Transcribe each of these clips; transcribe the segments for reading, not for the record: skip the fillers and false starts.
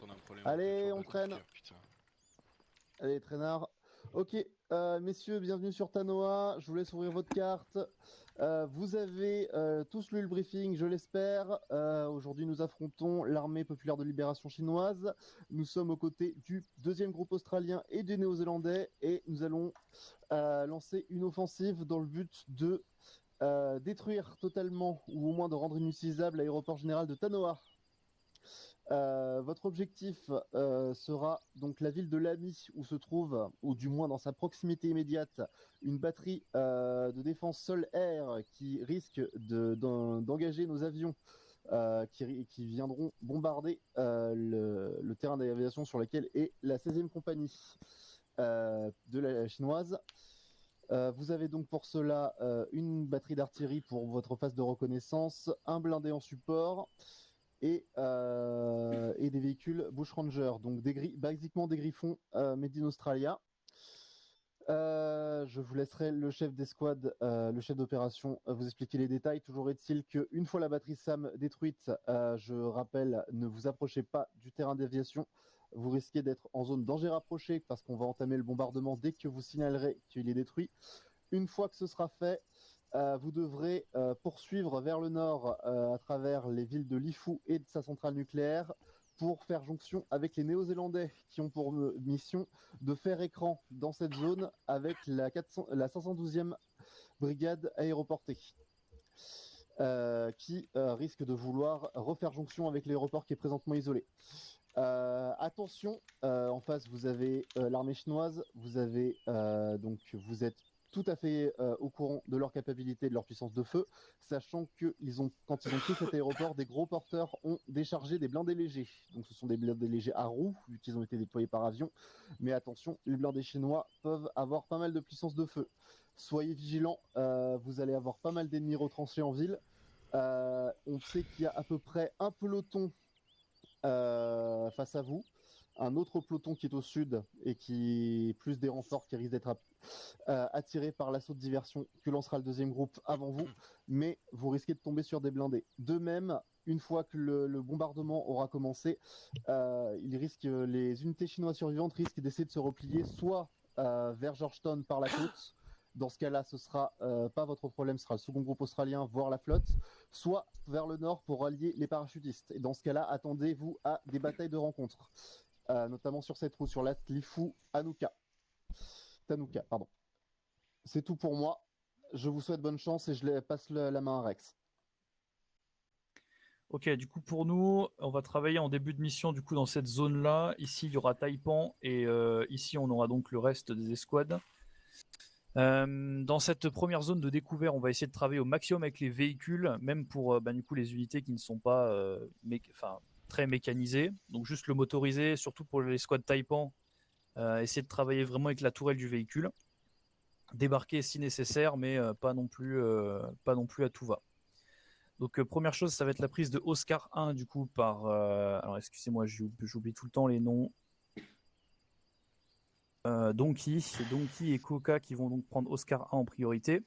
on a un problème Allez, avec on le traîne. nucléaire, putain. Allez, traînard. Ok, messieurs, bienvenue sur Tanoa. Je vous laisse ouvrir votre carte. Vous avez tous lu le briefing, je l'espère. Aujourd'hui, nous affrontons l'armée populaire de libération chinoise. Nous sommes aux côtés du deuxième groupe australien et du néo-zélandais et nous allons lancer une offensive dans le but de détruire totalement ou au moins de rendre inutilisable l'aéroport général de Tanoa. Votre objectif sera donc la ville de Lamy où se trouve, ou du moins dans sa proximité immédiate, une batterie de défense sol-air qui risque d'engager nos avions qui viendront bombarder le terrain d'aviation sur lequel est la 16e compagnie de la chinoise. Vous avez donc pour cela une batterie d'artillerie pour votre phase de reconnaissance, un blindé en support et des véhicules Bush Ranger, donc basiquement des Griffons made in Australia. Je vous laisserai le chef d'escouade, le chef d'opération, vous expliquer les détails. Toujours est-il qu'une fois la batterie SAM détruite, je rappelle, ne vous approchez pas du terrain d'aviation. Vous risquez d'être en zone danger rapproché parce qu'on va entamer le bombardement dès que vous signalerez qu'il est détruit. Une fois que ce sera fait, vous devrez poursuivre vers le nord à travers les villes de Lifu et de sa centrale nucléaire pour faire jonction avec les Néo-Zélandais qui ont pour mission de faire écran dans cette zone avec la 512e brigade aéroportée. Qui risque de vouloir refaire jonction avec l'aéroport qui est présentement isolé. Attention, en face vous avez l'armée chinoise, vous êtes tout à fait au courant de leur capacité, de leur puissance de feu, sachant que quand ils ont pris cet aéroport, des gros porteurs ont déchargé des blindés légers. Donc ce sont des blindés légers à roues, vu qu'ils ont été déployés par avion. Mais attention, les blindés chinois peuvent avoir pas mal de puissance de feu. Soyez vigilants, vous allez avoir pas mal d'ennemis retranchés en ville. On sait qu'il y a à peu près un peloton face à vous, un autre peloton qui est au sud et qui plus des renforts qui risquent d'être attirés par l'assaut de diversion que lancera le deuxième groupe avant vous, mais vous risquez de tomber sur des blindés. De même, une fois que le bombardement aura commencé, les unités chinoises survivantes risquent d'essayer de se replier soit vers Georgetown par la côte. Dans ce cas-là, ce sera pas votre problème, ce sera le second groupe australien, voire la flotte, soit vers le nord pour rallier les parachutistes. Et dans ce cas-là, attendez-vous à des batailles de rencontres, notamment sur cette route, sur l'Ast Lifu Tanuka, pardon. C'est tout pour moi. Je vous souhaite bonne chance et je passe la main à Rex. Ok, du coup pour nous, on va travailler en début de mission du coup dans cette zone-là. Ici il y aura Taipan et ici on aura donc le reste des escouades. Dans cette première zone de découvert, on va essayer de travailler au maximum avec les véhicules, même pour du coup les unités qui ne sont pas très mécanisées. Donc juste le motorisé, surtout pour les squads Taipan, essayer de travailler vraiment avec la tourelle du véhicule. Débarquer si nécessaire, mais pas non plus à tout va. Donc première chose, ça va être la prise de Oscar 1 du coup par... alors excusez-moi, j'oublie tout le temps les noms. Donkey et Coca qui vont donc prendre Oscar 1 en priorité.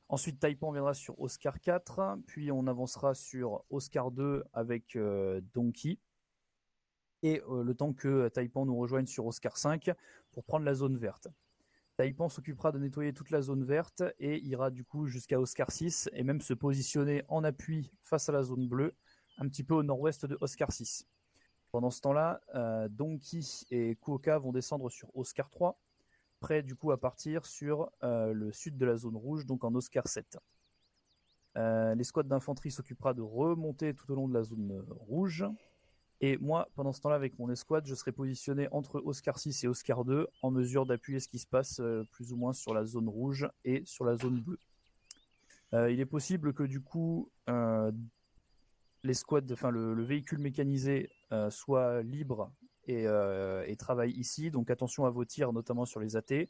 Ensuite, Taipan viendra sur Oscar 4, puis on avancera sur Oscar 2 avec Donkey. Et le temps que Taipan nous rejoigne sur Oscar 5 pour prendre la zone verte. Taipan s'occupera de nettoyer toute la zone verte et ira du coup jusqu'à Oscar 6 et même se positionner en appui face à la zone bleue, un petit peu au nord-ouest de Oscar 6. Pendant ce temps-là, Donkey et Kuoka vont descendre sur Oscar 3, prêts du coup à partir sur le sud de la zone rouge, donc en Oscar 7. L'escouade d'infanterie s'occupera de remonter tout au long de la zone rouge. Et moi, pendant ce temps-là, avec mon escouade, je serai positionné entre Oscar 6 et Oscar 2 en mesure d'appuyer ce qui se passe plus ou moins sur la zone rouge et sur la zone bleue. Il est possible que du coup, le véhicule mécanisé soit libre et travaille ici. Donc attention à vos tirs, notamment sur les AT.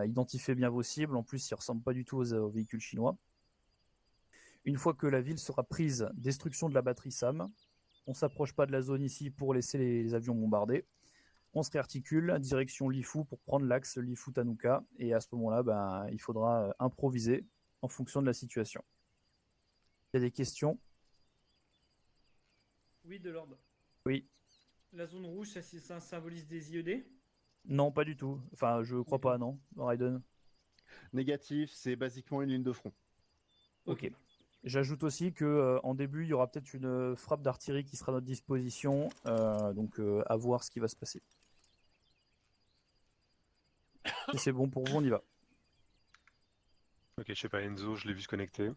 Identifiez bien vos cibles. En plus, ils ne ressemblent pas du tout aux véhicules chinois. Une fois que la ville sera prise, destruction de la batterie SAM. On ne s'approche pas de la zone ici pour laisser les avions bombarder. On se réarticule, direction Lifu pour prendre l'axe Lifu-Tanuka. Et à ce moment-là, il faudra improviser en fonction de la situation. Il y a des questions? Oui, de l'ordre. Oui. La zone rouge, ça symbolise des IED? Non, pas du tout. Enfin, je crois pas, non. Raiden. Négatif, c'est basiquement une ligne de front. Ok. J'ajoute aussi que en début, il y aura peut-être une frappe d'artillerie qui sera à notre disposition. Donc, à voir ce qui va se passer. Si c'est bon pour vous, on y va. Ok, je sais pas, Enzo, je l'ai vu se connecter.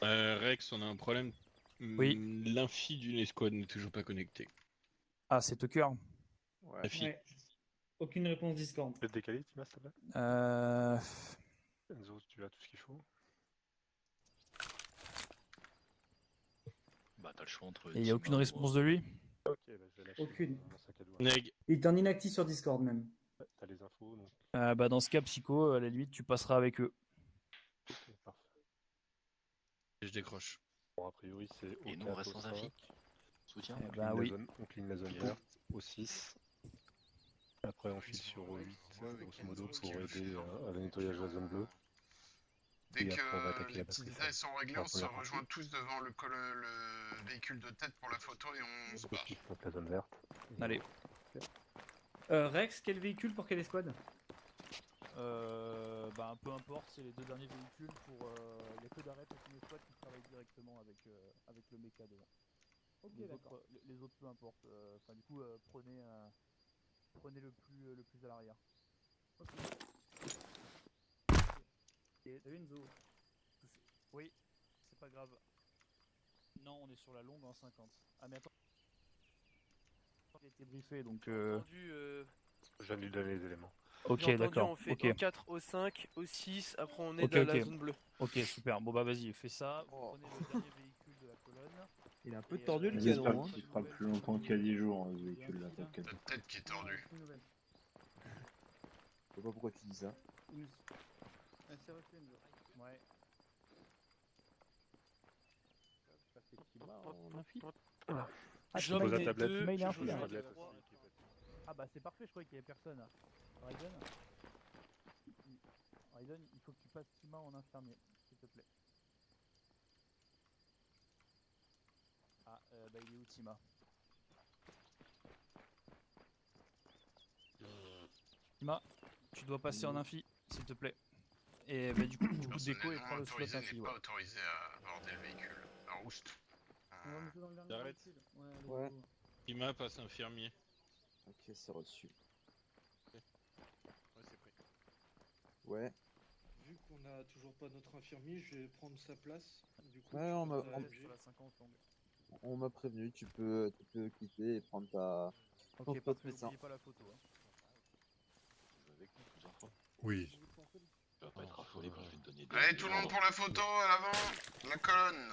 Rex, on a un problème. Oui. L'infi d'une escouade n'est toujours pas connecté. Ah, c'est Tucker. L'infi. Ouais. Aucune réponse Discord. Tu peux te décaler, Tima, s'il te plaît Euh... Enzo, tu as tout ce qu'il faut. Bah, t'as le choix entre. Et il n'y a aucune réponse de lui? Ok, bah, je vais lâcher Aucune. mon sac à dos. Neg, Il est en inactif sur Discord même. Ouais, t'as les infos, donc. Bah, dans ce cas, Psycho, à la limite, tu passeras avec eux. Ok, parfait. je décroche. Bon, a priori, c'est au Et nous, 4, on reste au sans 5. infi. Soutien. Eh bah oui. On cligne la zone Ok. verte au 6. Après, on file sur au 8, grosso modo, pour aider à le nettoyage de la zone bleue. Dès Et après, on va que attaquer les la petits batterie détails faible. sont réglés, La on se première partie. rejoint tous devant le véhicule de tête pour la photo et on se barre. Donc la zone verte. Allez. Rex, quel véhicule pour quelle escouade? Bah, peu importe, c'est les deux derniers véhicules pour. Il n'y a que d'arrêt pour une escouade qui travaille directement avec le méca devant. Les autres, peu importe. Enfin, du coup, prenez le plus à l'arrière. Et T'as vu Enzo? oui, c'est pas grave. Non, on est sur la longue en 50. Ah, mais attends. Il a été briefé donc. Je viens de lui donner les éléments. Ok, J'ai entendu, d'accord. on fait Ok, au 4, au 5, au 6, après on est Ok, dans la ok. zone bleue. ok, super. Bon, bah, vas-y, fais ça. Vous Oh. prenez le dernier véhicule de la colonne. Il est un peu Et, tordu le J'espère canon. Hein. qu'il fera plus longtemps qu'il y a 10 jours, ce véhicule-là, t'inquiète. La tête qui est tordue. Aucune nouvelle. Je sais pas pourquoi tu dis ça. C'est reculé Enzo. Ouais. Je pose la mets tablette. deux, Mais il est je un joue peu à là. Tablette trois. aussi, Ah, bah, c'est parfait, je croyais qu'il y avait personne. Raiden, il faut que tu passes Tima en infirmier, s'il te plaît. Ah, bah, il est où Tima? Tima, tu dois passer en infi, s'il te plaît. Et bah, du coup, déco et Personnellement prends le slot autorisé infi. n'est Ouais. pas autorisé à aborder le véhicule. À Rouste. On va monter dans le dernier J'arrête. véhicule. Ouais, allez, Ouais. go. Ima passe infirmier. Ok, c'est reçu. Ouais, c'est pris. Ouais. Vu qu'on n'a toujours pas notre infirmier, je vais prendre sa place. Du coup, Ouais, tu on peux m'a- te on- diriger. Sur la 50 longue. On m'a prévenu, tu peux quitter et prendre ta. Ok, Ton parfait, médecin. n'oubliez pas la photo. Hein. Avec nous plusieurs fois. Oui. Tu vas pas être affolé quand je vais te donner des. Allez, des tout le monde ordres. pour la photo à l'avant. La colonne.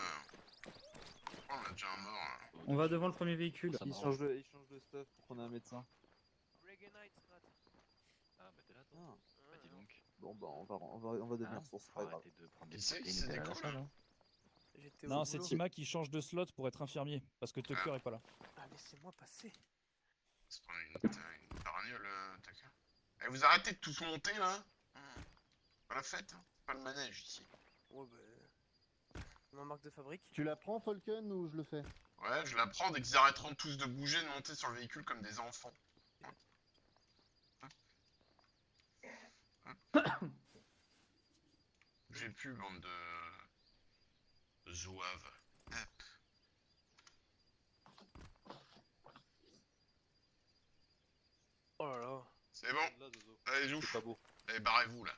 Oh, on a déjà un mort là. On va devant le premier véhicule. Ça Il m'arrange. change de stuff pour qu'on ait un médecin. Ah, bah t'es là, toi. Ah. Bah dis donc. Bon, bah, on va devenir Hein, source, c'est faut pas grave. arrêter de prendre des Qui c'est protéines qui et d'aller à la décolle, salle, là hein. J'étais au Non, c'est boulot. Tima qui change de slot pour être infirmier, parce que Tucker est pas là. Ah, laissez-moi passer. C'est pas une paragnole, Tucker. Eh, vous arrêtez de tous monter là. Pas la fête, hein. Pas le manège ici. Ouais, bah. Ma marque de fabrique. Tu la prends, Falcon, ou je le fais? Ouais, je la prends dès qu'ils arrêteront tous de bouger, de monter sur le véhicule comme des enfants. J'ai plus, bande de zouaves. Hop. Oh là là. C'est bon. Allez, ouf. pas beau. Allez, barrez-vous là.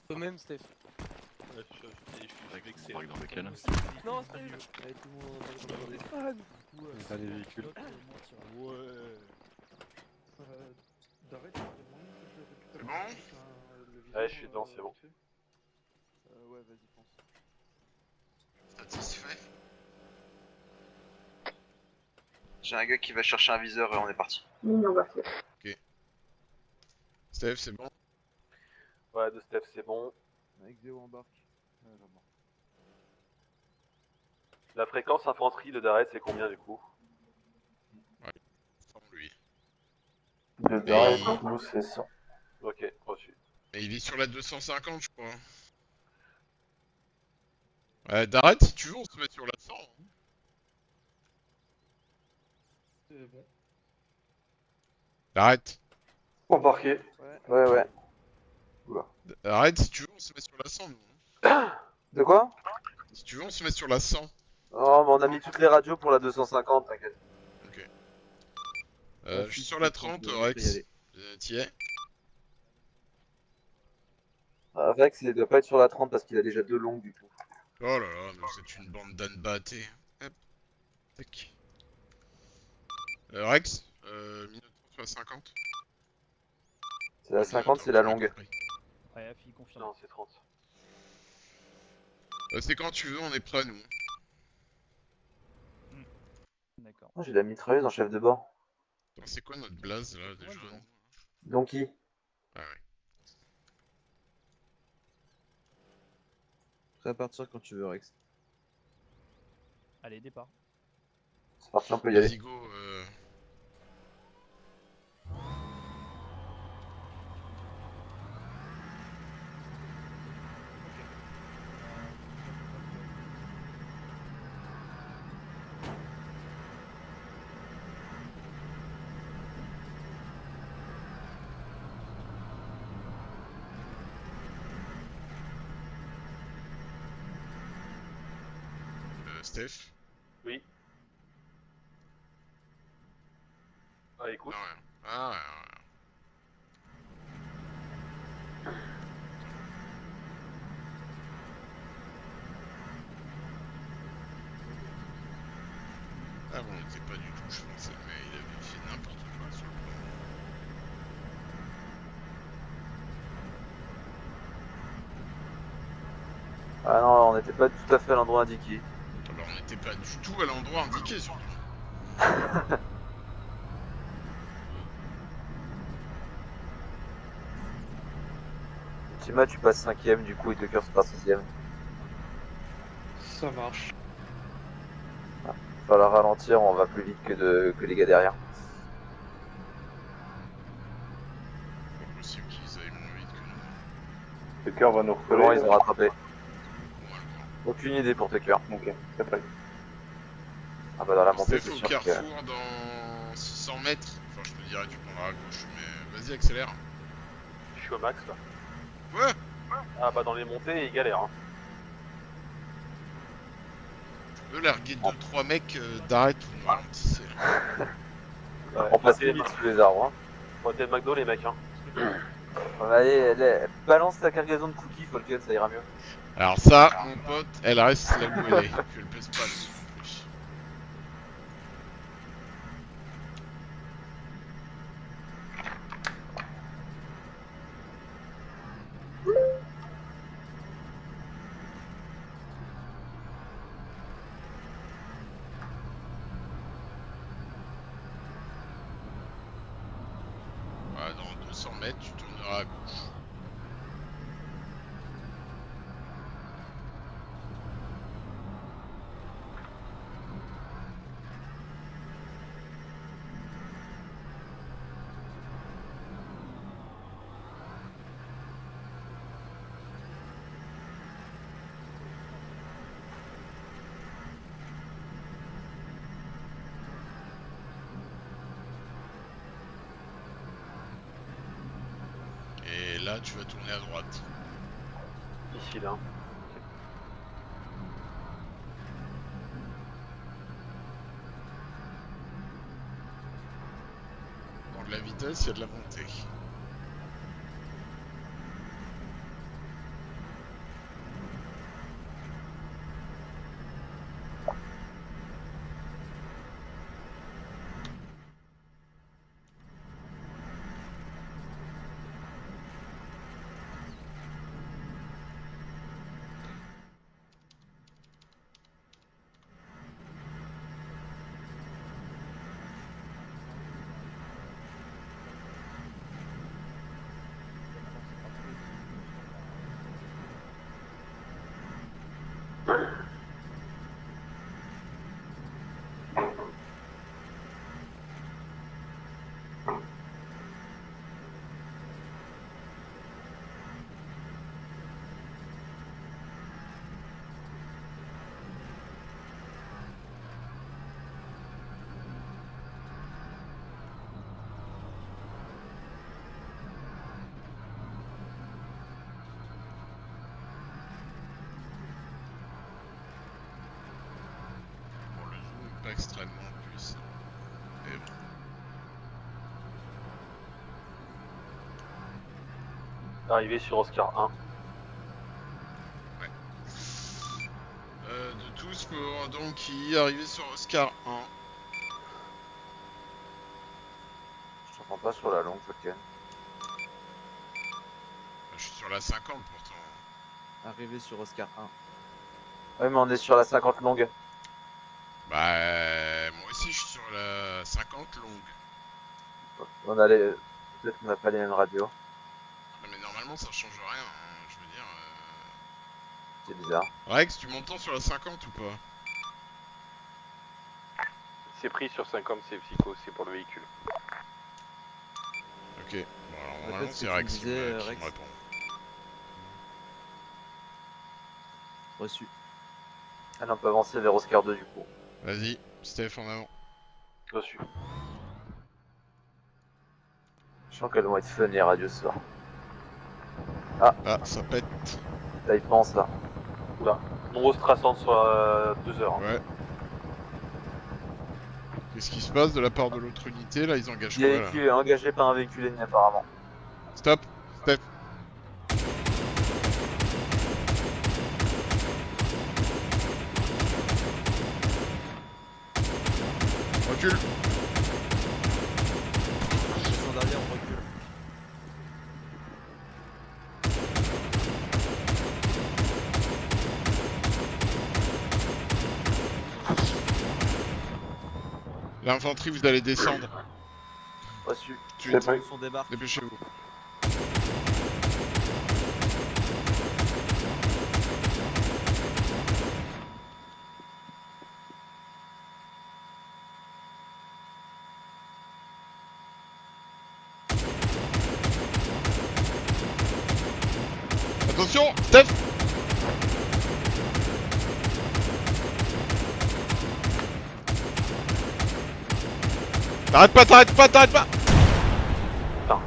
Toi-même, Steph. Ouais, on marque dans lequel? Non, Steph. Allez, tout le monde, Fan. Le dernier véhicule. Euh, D'arrête, il y a moyen que je récupère C'est bon juste le vivant, Ouais, je suis dedans, c'est bon. vite fait. Ouais, vas-y, fonce. Satisfait. J'ai un gars qui va chercher un viseur et on est parti. Steph, c'est bon. Ouais, de Steph, c'est bon. Avec Zéo embarque. J'embarque. La fréquence infanterie de Darret, c'est combien du coup? Forme lui. De Darret, nous, c'est 100. Ok, reçu. Mais il est sur la 250, je crois. Ouais, d'arrête si tu veux, on se met sur la 100. Hein. C'est bon. Arrête. Embarqué. Ouais. Ouais. Arrête, si tu veux, on se met sur la 100, nous. Hein. De quoi? Si tu veux, on se met sur la 100. Oh, mais on a mis toutes les radios pour la 250, t'inquiète. Ok. Ouais, Je suis si, sur tu la peux 30, y Rex. aller. T'y es? Rex, il doit pas être sur la 30 parce qu'il a déjà 2 longues du coup. Oh là là, mais vous êtes une bande d'ânes battés. Hop. Tac. Rex, minute 30 sur la 50. C'est la 50, c'est la longue. Ouais, fille confirme. Non, c'est 30. C'est quand tu veux, on est prêt, nous. D'accord. Oh, j'ai la mitrailleuse en chef de bord. Attends, c'est quoi notre blaze, là, déjà nous Donkey. Ah ouais. Prêt à partir quand tu veux, Rex. Allez, départ. C'est parti, on peut y aller. Vas-y, go. Steph? Oui. Ah, écoute. Non, rien. Ah, ouais. Ah bon, on était pas du tout, je pensais, mais il avait fait n'importe quoi sur le plan. Ah non, on n'était pas tout à fait à l'endroit indiqué. Alors on n'était pas du tout à l'endroit indiqué, surtout. Tima, tu passes 5ème, du coup, et Tucker sera 6ème. Ça marche. Falloir ralentir, on va plus vite que les gars derrière. C'est possible qu'ils aillent moins vite que nous. Tucker va nous Comment recoller. ils ont rattrapé? On va le voir. Aucune idée pour Tucker. Ok, c'est prêt. Ah bah dans la montée, Steph c'est au sûr que... carrefour dans 600 mètres. Enfin, je te dirais, tu prendras à gauche, mais vas-y, accélère. Je suis au max là. Ouais. Ah bah dans les montées, il galère. Hein. Tu peux larguer 2-3 mecs d'arrête ou nous ralentissez. On passe plus vite sous les arbres. Hein. Faut être McDo les mecs. Hein. Allez, balance ta cargaison de cookies, Falcon, ça ira mieux. Alors ça, mon pote, elle reste là où elle est. Puis elle pèse pas dessus en plus. Voilà, dans 200 mètres, tu tourneras à gauche. Et là, tu vas tourner à droite. Ici là. Dans de la vitesse, il y a de la montée. extrêmement puissant. Et bon. Arrivé sur Oscar 1. De tous pour Donkey, arrivé sur Oscar 1. Je t'entends pas sur la longue, Falken. Je suis sur la 50 pourtant. Arrivé sur Oscar 1. Ouais, mais on est sur la 50 longue. Bah, moi aussi je suis sur la 50 longue. On a les... Peut-être qu'on n'a pas les mêmes radios. Non, mais normalement ça change rien, hein, je veux dire. C'est bizarre. Rex, tu m'entends sur la 50 ou pas? C'est pris sur 50, c'est psycho, c'est pour le véhicule. Ok, bon alors Peut-être normalement que c'est tu Rex me qui disais, me Rex. répond. Reçu. Allez, on peut avancer vers Oscar 2 du coup. Vas-y, Steph en avant. Reçu. Je sens qu'elles vont être fun les radios ce soir. Ah, ça pète. Là, il pense là. Oula. Nombreuses traçantes sur 2 heures. Ouais. Qu'est-ce qui se passe de la part de l'autre unité là? Ils engagent quoi là? Véhicule engagé par un véhicule ennemi apparemment. Stop, Steph. Recule. Descend derrière, on recule. L'infanterie, vous allez descendre. Reçu. On débarque. Dépêchez-vous. Attention, Steph. T'arrêtes pas, t'arrêtes pas, t'arrêtes pas. Putain.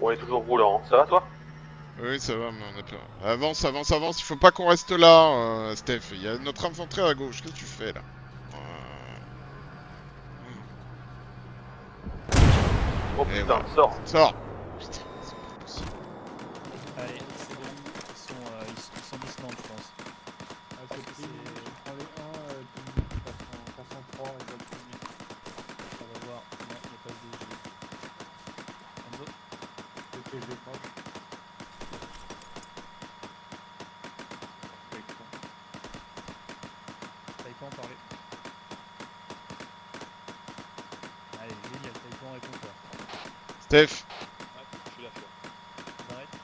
On est toujours roulant, ça va toi? Oui, ça va, mais on a peur. Avance, avance, avance, il faut pas qu'on reste là, Steph. Il y a notre infanterie à gauche, qu'est-ce que tu fais là? Oh Et putain, voilà. sors. Sors. Putain, c'est pas possible. Allez, c'est bon, ils sont distants, je pense. Ah, c'est pris. Je prends les 1 qui passent en 3 et pas le premier. On va voir. Non, il n'y a pas de DG. Enzo. Ok, je décroche. Taipan, parler. Allez, génial, Taipan, réponds-toi. Steph. Je suis là, T'arrêtes.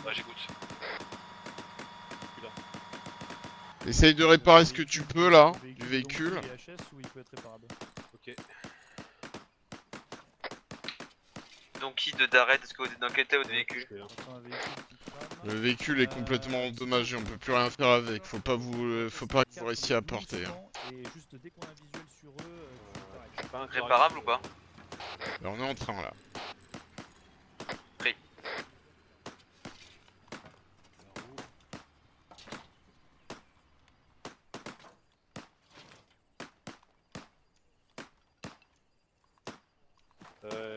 Ouais, j'écoute. Essaye de réparer ce que tu peux là, du véhicule. Donc, VHS ou il peut être réparable. Ok. Donc qui de Darret, est-ce que vous êtes dans quel état votre véhicule? Enfin, un véhicule qui crame. Le véhicule est complètement endommagé, on peut plus rien faire avec. Faut pas que vous réussissiez à porter. Hein. Et juste dès qu'on a un visuel sur eux, tu t'arrêtes. Réparable ou pas? Là, on est en train là. Pris.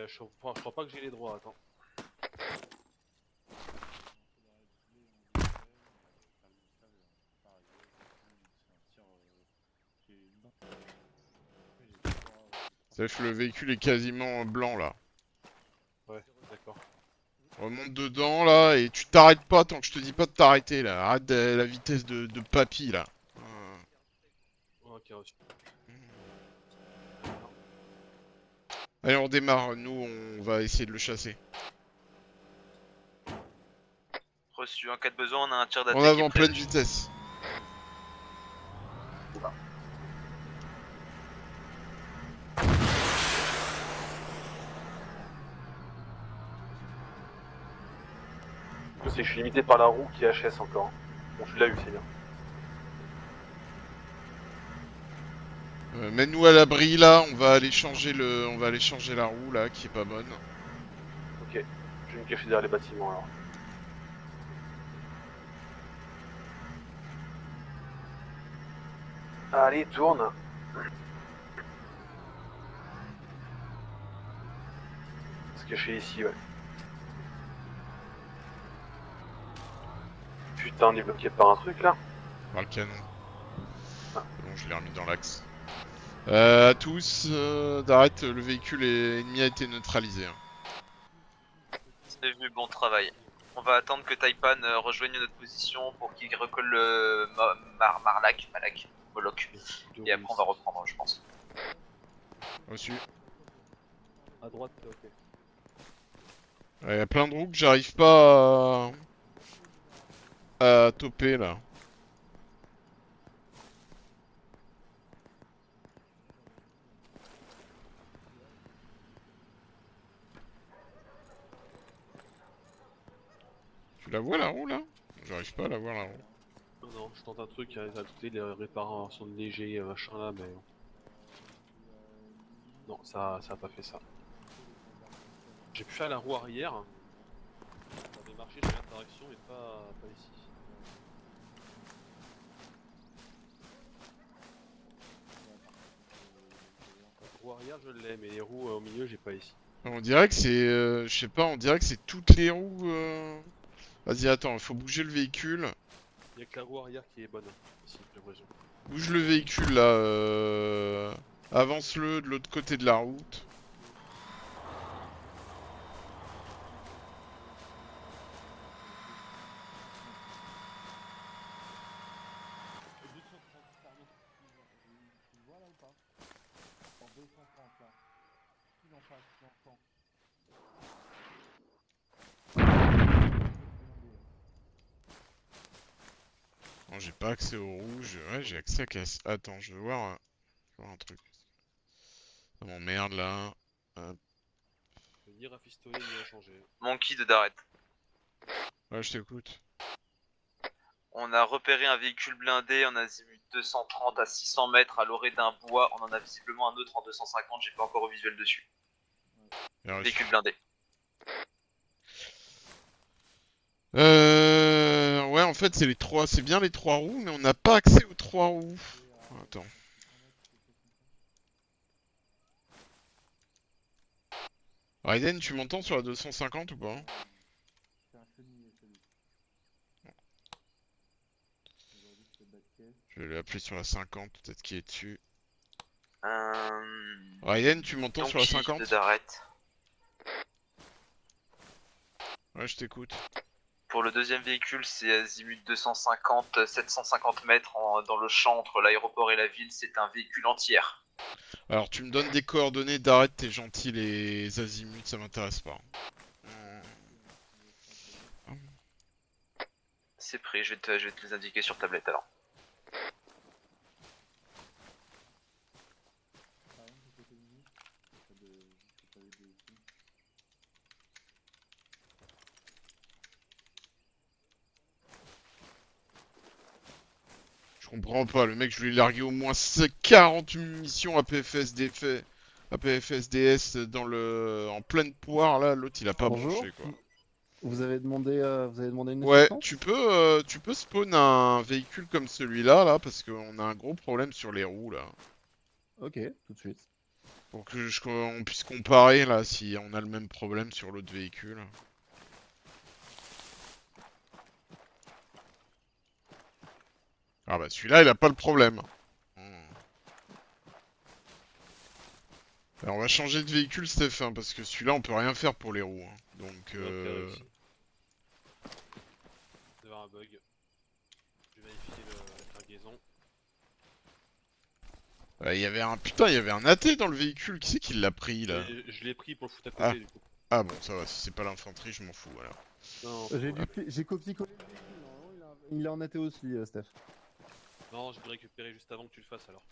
Je crois pas que j'ai les droits, attends. Steph, le véhicule est quasiment blanc là. Ouais, d'accord. Remonte dedans là et tu t'arrêtes pas tant que je te dis pas de t'arrêter là. Arrête la vitesse de papy là. Ok, reçu. Allez, on démarre. Nous, on va essayer de le chasser. Reçu, en cas de besoin, on a un tir d'attaque. En avant, pleine vitesse. Je suis limité par la roue qui est HS encore. Bon, tu l'as eu, c'est bien. Mets-nous à l'abri là, on va aller changer la roue là qui est pas bonne. Ok, je vais me cacher derrière les bâtiments alors. Allez, tourne. Se cacher ici, ouais. Putain, on est bloqué par un truc là. Par le canon. Ah. Bon, je l'ai remis dans l'axe. À tous, d'arrête, le véhicule ennemi a été neutralisé. Hein. C'est vu, bon travail. On va attendre que Taipan rejoigne notre position pour qu'il recolle le Malak, Moloch. Et après on va reprendre, je pense. Reçu. À droite, ok. Il y a plein de roues que j'arrive pas à toper là. Tu la vois la roue là? J'arrive pas à la voir la roue. Non, je tente un truc, à ajouter des réparations de léger machin là, mais. Non, ça a pas fait ça. J'ai pu faire la roue arrière. Ça avait marché, j'ai la direction, mais pas ici. La roue arrière, je l'ai, mais les roues au milieu, j'ai pas ici. On dirait que c'est, je sais pas, on dirait que c'est toutes les roues. Vas-y, attends, il faut bouger le véhicule. Il y a que la roue arrière qui est bonne, ici, j'ai l'impression. Bouge le véhicule là, avance-le de l'autre côté de la route. Non, j'ai pas accès au rouge. Ouais, j'ai accès à casse. Attends, je veux voir un truc. Ça m'emmerde là. Hop. Ni rafistoler, ni à changer. Monkey de Daret. Ouais, je t'écoute. On a repéré un véhicule blindé en azimut 230 à 600 mètres à l'orée d'un bois. On en a visiblement un autre en 250, j'ai pas encore au visuel dessus. Véhicule blindé. Ouais, en fait, c'est bien les 3 roues, mais on n'a pas accès aux 3 roues. Attends. Raiden, tu m'entends sur la 250 ou pas? Je vais l'appeler sur la 50, peut-être qu'il est dessus. Raiden, tu m'entends sur la 50? De Daret. Ouais, je t'écoute. Pour le deuxième véhicule, c'est azimut 250, 750 mètres dans le champ entre l'aéroport et la ville. C'est un véhicule entier. Alors, tu me donnes des coordonnées, d'arrête, t'es gentil, les azimuts, ça m'intéresse pas. C'est pris, je vais te les indiquer sur tablette alors. Je comprends pas, le mec, je lui ai largué au moins 40 munitions à PFSDS en pleine poire, là, l'autre il a pas bronché quoi. Vous avez demandé une Ouais, assistance? tu peux spawn un véhicule comme celui-là, là, parce qu'on a un gros problème sur les roues, là. Ok, tout de suite. Pour que on puisse comparer, là, si on a le même problème sur l'autre véhicule. Ah bah celui-là, il a pas le problème. Alors on va changer de véhicule, Steph, hein, parce que celui-là, on peut rien faire pour les roues. Hein. Donc, Il doit y avoir un bug. Je vais vérifier la cargaison. Il y avait un... Putain, il y avait un AT dans le véhicule. Qui c'est qui l'a pris, là? Je l'ai pris pour le foutre à côté, du coup. Ah bon, ça va. Si c'est pas l'infanterie, je m'en fous, voilà. J'ai copié-collé le véhicule, normalement, il est en AT aussi, Steph. Non, je vais récupérer juste avant que tu le fasses, alors.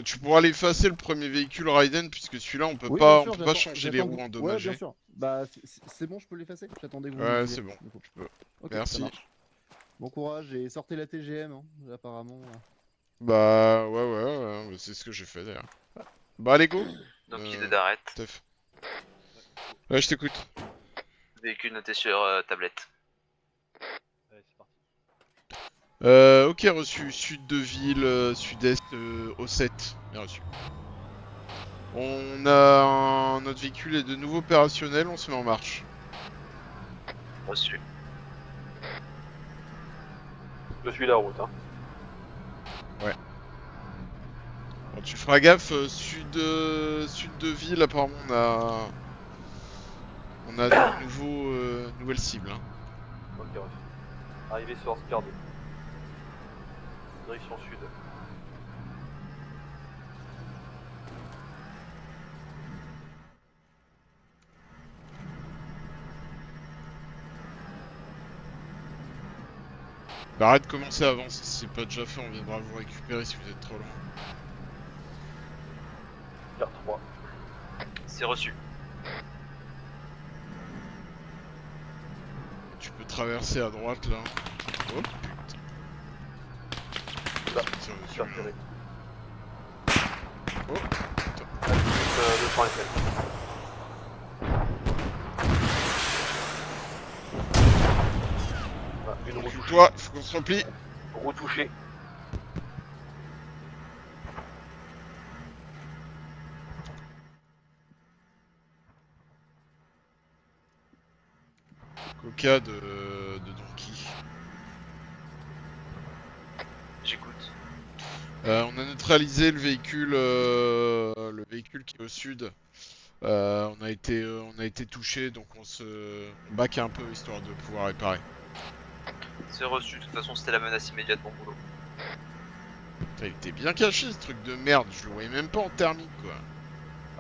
Tu pourras l'effacer le premier véhicule Raiden, puisque celui-là on peut Oui, pas, bien sûr, on peut pas changer les roues Ouais, endommagées. bien sûr. Bah, c'est bon, je peux l'effacer. J'attendais que vous Ouais, me disiez, c'est bon, du coup. tu peux. Ok, ça Merci. marche. Bon courage et sortez la TGM, hein, apparemment. Bah ouais, c'est ce que j'ai fait d'ailleurs. Bah allez go. Donc il d'arrête. Steph. Ouais, je t'écoute. Véhicule noté sur tablette. Allez, c'est parti. Ok, reçu. Sud de ville, sud-est, au 7. Bien reçu. On a notre véhicule est de nouveau opérationnel, on se met en marche. Reçu. Je suis la route, hein. Ouais. Bon, tu feras gaffe, sud de ville, apparemment on a de nouvelles cibles. Hein. Ok, reçu. Arrivé sur Oscar 2. Direction sud. Bah arrête de commencer à avancer, si c'est pas déjà fait, on viendra vous récupérer si vous êtes trop loin. Carte 3. C'est reçu. Tu peux traverser à droite là. Oh putain. Là, C'est reçu, carte là. tirée. Oh putain. 200 FM. Ah, une roue touchée. Toi, faut qu'on se replie. Roue touchée. Coca de Donkey. J'écoute. On a neutralisé le véhicule qui est au sud. On a été touché, donc on back un peu histoire de pouvoir réparer. C'est reçu. De toute façon, c'était la menace immédiate, mon boulot. Putain, il était bien caché ce truc de merde. Je le voyais même pas en thermique quoi.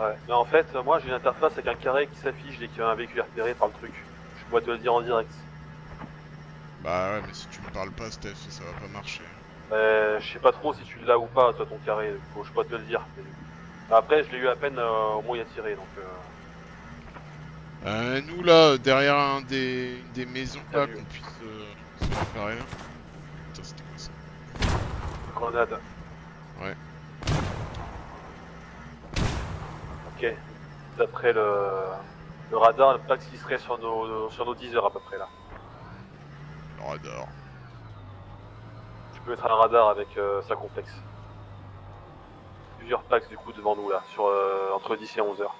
Ouais, mais en fait, moi j'ai une interface avec un carré qui s'affiche dès qu'il y a un véhicule est repéré par le truc. Je pourrais te le dire en direct. Bah ouais, mais si tu me parles pas, Steph, ça va pas marcher. Je sais pas trop si tu l'as ou pas, toi, ton carré. Je peux pas te le dire. Mais après, je l'ai eu à peine au moins il a tiré, donc. Nous là, derrière une des maisons là, Salut. qu'on puisse se réparer là. Putain, c'était quoi ça? Grenade. Ouais. Ok. D'après le radar, le Pax il serait sur nos 10 heures à peu près là. Le radar. Tu peux mettre un radar avec sa complexe. Plusieurs Pax du coup devant nous là, sur entre 10 et 11 heures.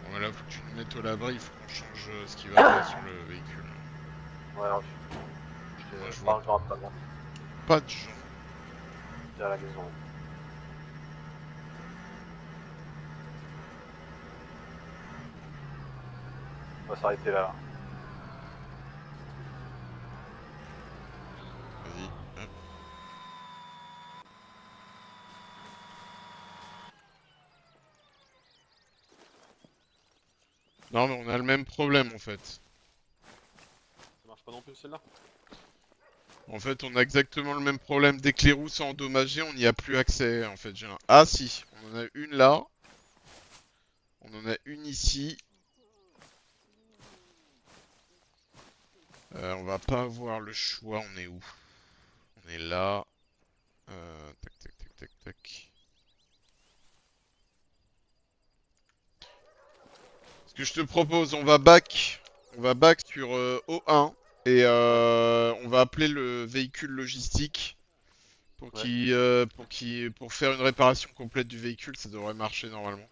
Bon, bah là, faut que tu nous mettes au l'abri, il faut qu'on change ce qui va pas sur le véhicule. Ouais, alors, Ouais, je je vois. parle pas non. Pas de gens. C'est à la maison. On va s'arrêter là. Vas-y. Hop. Non, mais on a le même problème en fait. Ça marche pas non plus celle-là? En fait, on a exactement le même problème. Dès que les roues sont endommagées, on n'y a plus accès. En fait, ah si, on en a une là. On en a une ici. On va pas avoir le choix. On est où? On est là. Tac, tac, tac, tac, tac. Ce que je te propose, on va back sur O1 et on va appeler le véhicule logistique pour pour faire une réparation complète du véhicule. Ça devrait marcher normalement.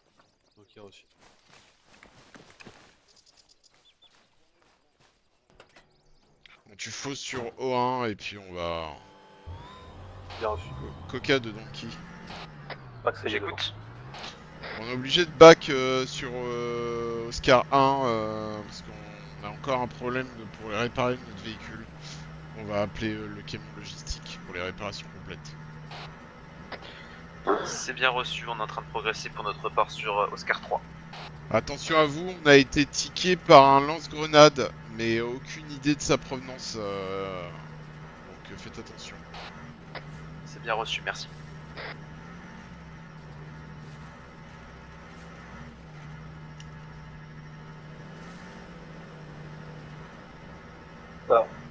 Ok, reçu. Bon, tu fausses sur O1 et puis on va... Bien reçu. Coca de Donkey. Pax est J'écoute. On est obligé de back sur Oscar 1 parce qu'on a encore un problème pour réparer notre véhicule. On va appeler le camion logistique pour les réparations complètes. C'est bien reçu. On est en train de progresser pour notre part sur Oscar 3. Attention à vous, on a été tiqué par un lance-grenade, mais aucune idée de sa provenance. Donc faites attention. C'est bien reçu. Merci.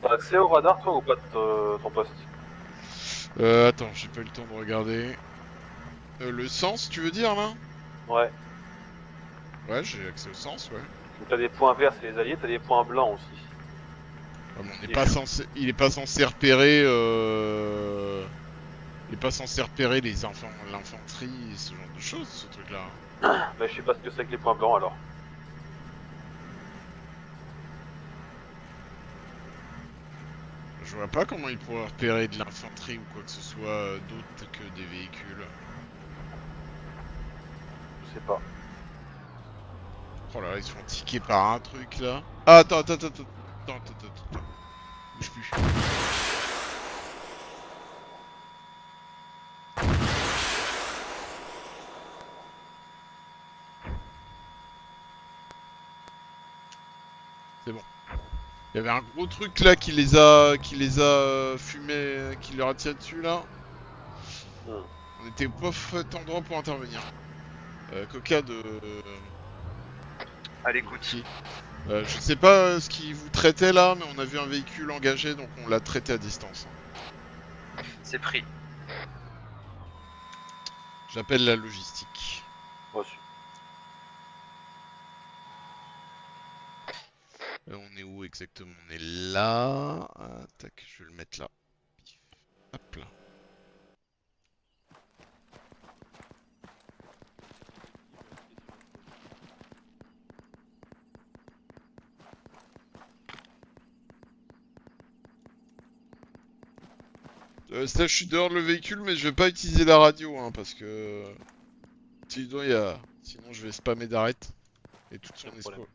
T'as accès au radar toi ou pas de ton poste? Attends, j'ai pas eu le temps de regarder. Le sens, tu veux dire là? Ouais. Ouais, j'ai accès au sens, ouais. Donc t'as des points verts, c'est les alliés, t'as des points blancs aussi. Ouais, mais on n'est pas censé... Il est pas censé repérer... Il est pas censé repérer l'infanterie et ce genre de choses, ce truc-là. Bah je sais pas ce que c'est que les points blancs alors. Je vois pas comment il pourrait repérer de l'infanterie ou quoi que ce soit d'autre que des véhicules. Je sais pas. Oh là là, ils sont tiqués par un truc là. Ah, attends. Bouge plus. C'est bon. Il y avait un gros truc là qui les a fumés, qui leur a tiré dessus là. On était au pauvre endroit pour intervenir. Coca de... À l'écoute. Je sais pas ce qui vous traitait là, mais on a vu un véhicule engagé, donc on l'a traité à distance. C'est pris. J'appelle la logistique. Reçu. On est où exactement? On est là. Ah, tac, je vais le mettre là. Hop là. Là, je suis dehors de le véhicule, mais je vais pas utiliser la radio, hein, parce que... Sinon, sinon je vais spammer d'arrête. Et toute son espoir.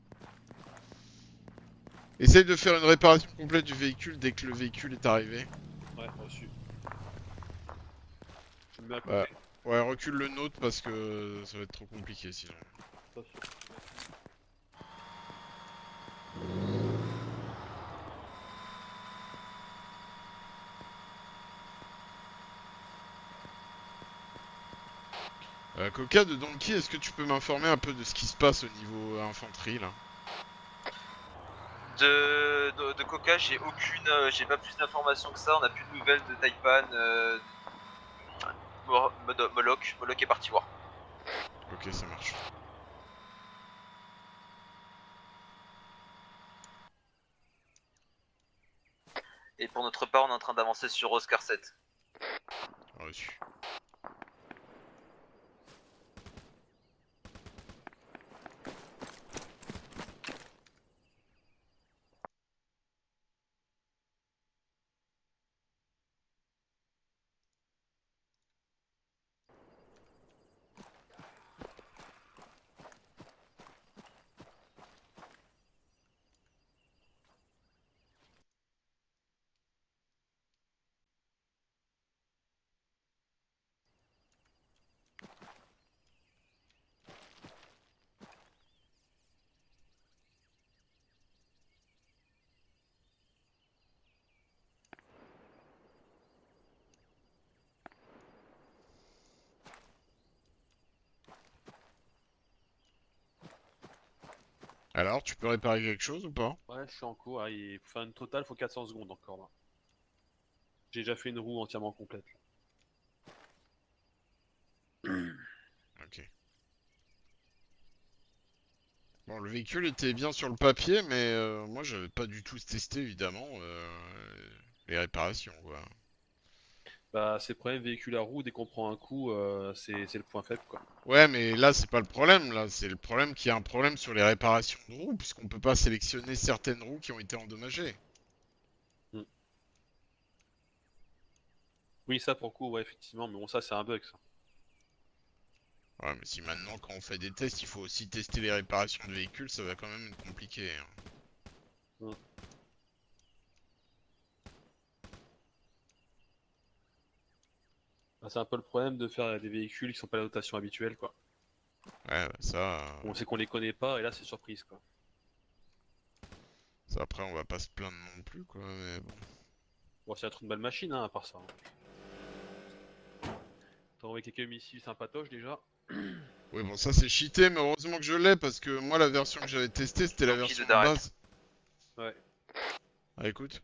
Essaye de faire une réparation complète du véhicule dès que le véhicule est arrivé. Ouais, reçu. Je me mets à côté. Ouais, recule le nôtre parce que ça va être trop compliqué sinon. Coca de Donkey, est-ce que tu peux m'informer un peu de ce qui se passe au niveau infanterie là? De Coca, j'ai j'ai pas plus d'informations que ça. On a plus de nouvelles de Taipan. Moloch est parti voir. Ok, ça marche. Et pour notre part, on est en train d'avancer sur Oscar 7. Reçu. Alors, tu peux réparer quelque chose ou pas? Ouais, je suis en cours. Pour faire une totale, faut 400 secondes encore là. J'ai déjà fait une roue entièrement complète. Ok. Bon, le véhicule était bien sur le papier, mais moi j'avais pas du tout testé évidemment les réparations quoi. Bah, c'est le problème véhicule à roue, dès qu'on prend un coup, c'est le point faible quoi. Ouais, mais là c'est pas le problème, là c'est le problème qu'il y a un problème sur les réparations de roues, puisqu'on peut pas sélectionner certaines roues qui ont été endommagées. Oui, ça pour le coup, ouais, effectivement, mais bon, ça c'est un bug ça. Ouais, mais si maintenant quand on fait des tests, il faut aussi tester les réparations de véhicules, ça va quand même être compliqué. Hein. Bah, c'est un peu le problème de faire des véhicules qui sont pas la notation habituelle quoi. Ouais, bah ça... On sait qu'on les connaît pas et là c'est surprise quoi. Ça après on va pas se plaindre non plus quoi, mais bon. Bon, c'est être une belle machine hein, à part ça. Hein. T'as envoyé quelques missiles sympatoches déjà. Oui bon ça c'est cheaté, mais heureusement que je l'ai parce que moi la version que j'avais testée c'était la version de base. Ouais. Ah écoute.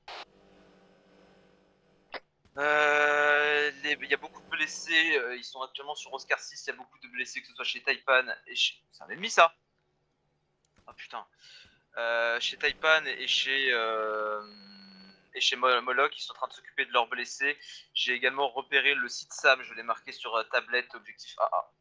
Il y a beaucoup de blessés, ils sont actuellement sur Oscar 6, il y a beaucoup de blessés, que ce soit chez Taipan et chez... C'est un ennemi ça. Ah putain. Chez Taipan et chez Moloch, ils sont en train de s'occuper de leurs blessés. J'ai également repéré le site Sam, je l'ai marqué sur tablette, objectif AA.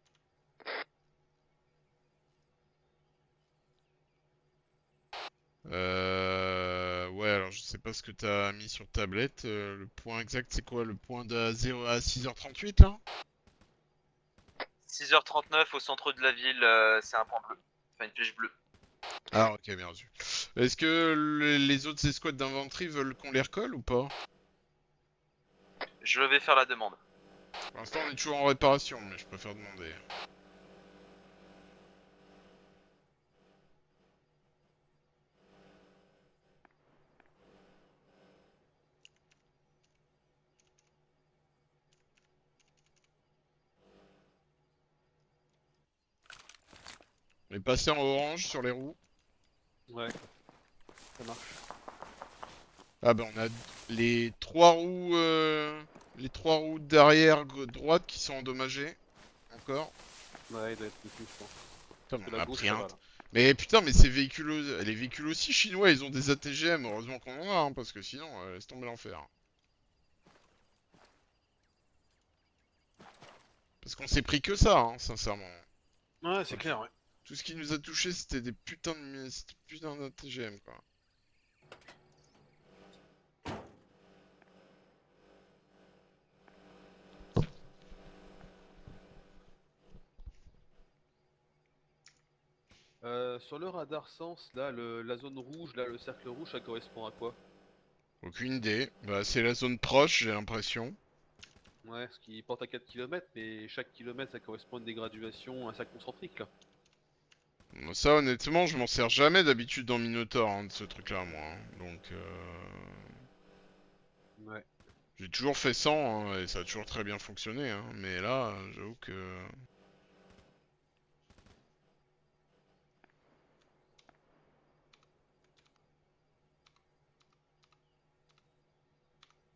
Ouais, alors je sais pas ce que t'as mis sur tablette. Le point exact, c'est quoi? Le point de 0 à 6h38 là? 6h39 au centre de la ville, c'est un point bleu. Enfin, une flèche bleue. Ah, ok, bien reçu. Est-ce que les autres escouades d'infanterie veulent qu'on les recolle ou pas? Je vais faire la demande. Pour l'instant, on est toujours en réparation, mais je préfère demander. On est passé en orange sur les roues. Ouais, ça marche. Ah bah on a les trois roues derrière droite qui sont endommagées. Encore. Ouais, il doit être dessus, je pense. Putain, Parce que on la a gauche, pris ça un. va, là. Mais putain, mais ces véhicules, les véhicules aussi chinois, ils ont des ATGM. Heureusement qu'on en a, hein, parce que sinon, laisse tomber l'enfer. Parce qu'on s'est pris que ça, hein, sincèrement. Ouais, c'est clair, ouais. Tout ce qui nous a touché, c'était des putains d'ATGM, quoi. Sur le radar sens, là, la zone rouge, là, le cercle rouge, ça correspond à quoi? Aucune idée. Bah, c'est la zone proche, j'ai l'impression. Ouais, parce qu'il porte à 4 km, mais chaque kilomètre, ça correspond à une dégraduation, un sac concentrique, là. Ça, honnêtement, je m'en sers jamais d'habitude dans Minotaur, hein, de ce truc-là, moi. Hein. Donc, Ouais. j'ai toujours fait 100, hein, et ça a toujours très bien fonctionné, hein. Mais là, j'avoue que...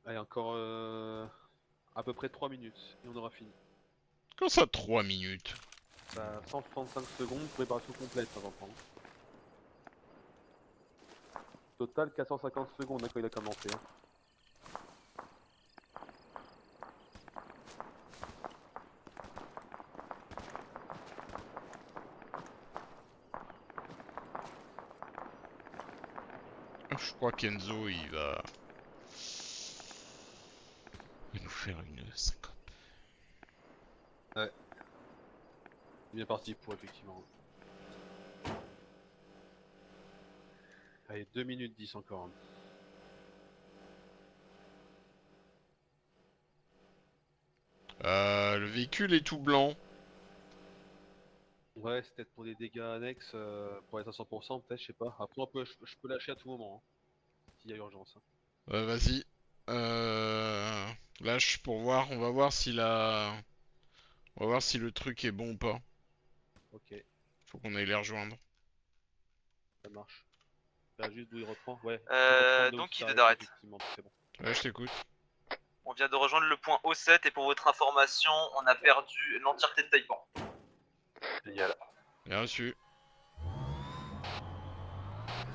Allez, encore à peu près 3 minutes, et on aura fini. Comment ça, 3 minutes? Bah, 135 secondes, préparation complète, ça va prendre. Total 450 secondes hein, quand il a commencé. Hein. Je crois qu'Enzo, il va nous faire une syncope. Ouais. Bien parti pour, effectivement. Allez, 2 minutes 10 encore. Hein. Le véhicule est tout blanc. Ouais, c'est peut-être pour des dégâts annexes, pour être à 100%, peut-être, je sais pas. Après, je peux lâcher à tout moment, hein, s'il y a urgence. Hein. Vas-y. Lâche pour voir. On va voir si on va voir si le truc est bon ou pas. Ok, Faut qu'on aille les rejoindre. ça marche. Là, juste d'où il reprend, ouais. Donc il d'arrête. Bon. Ouais, je t'écoute. On vient de rejoindre le point O7 et pour votre information, on a perdu l'entièreté de Taipan. Génial. Bien reçu.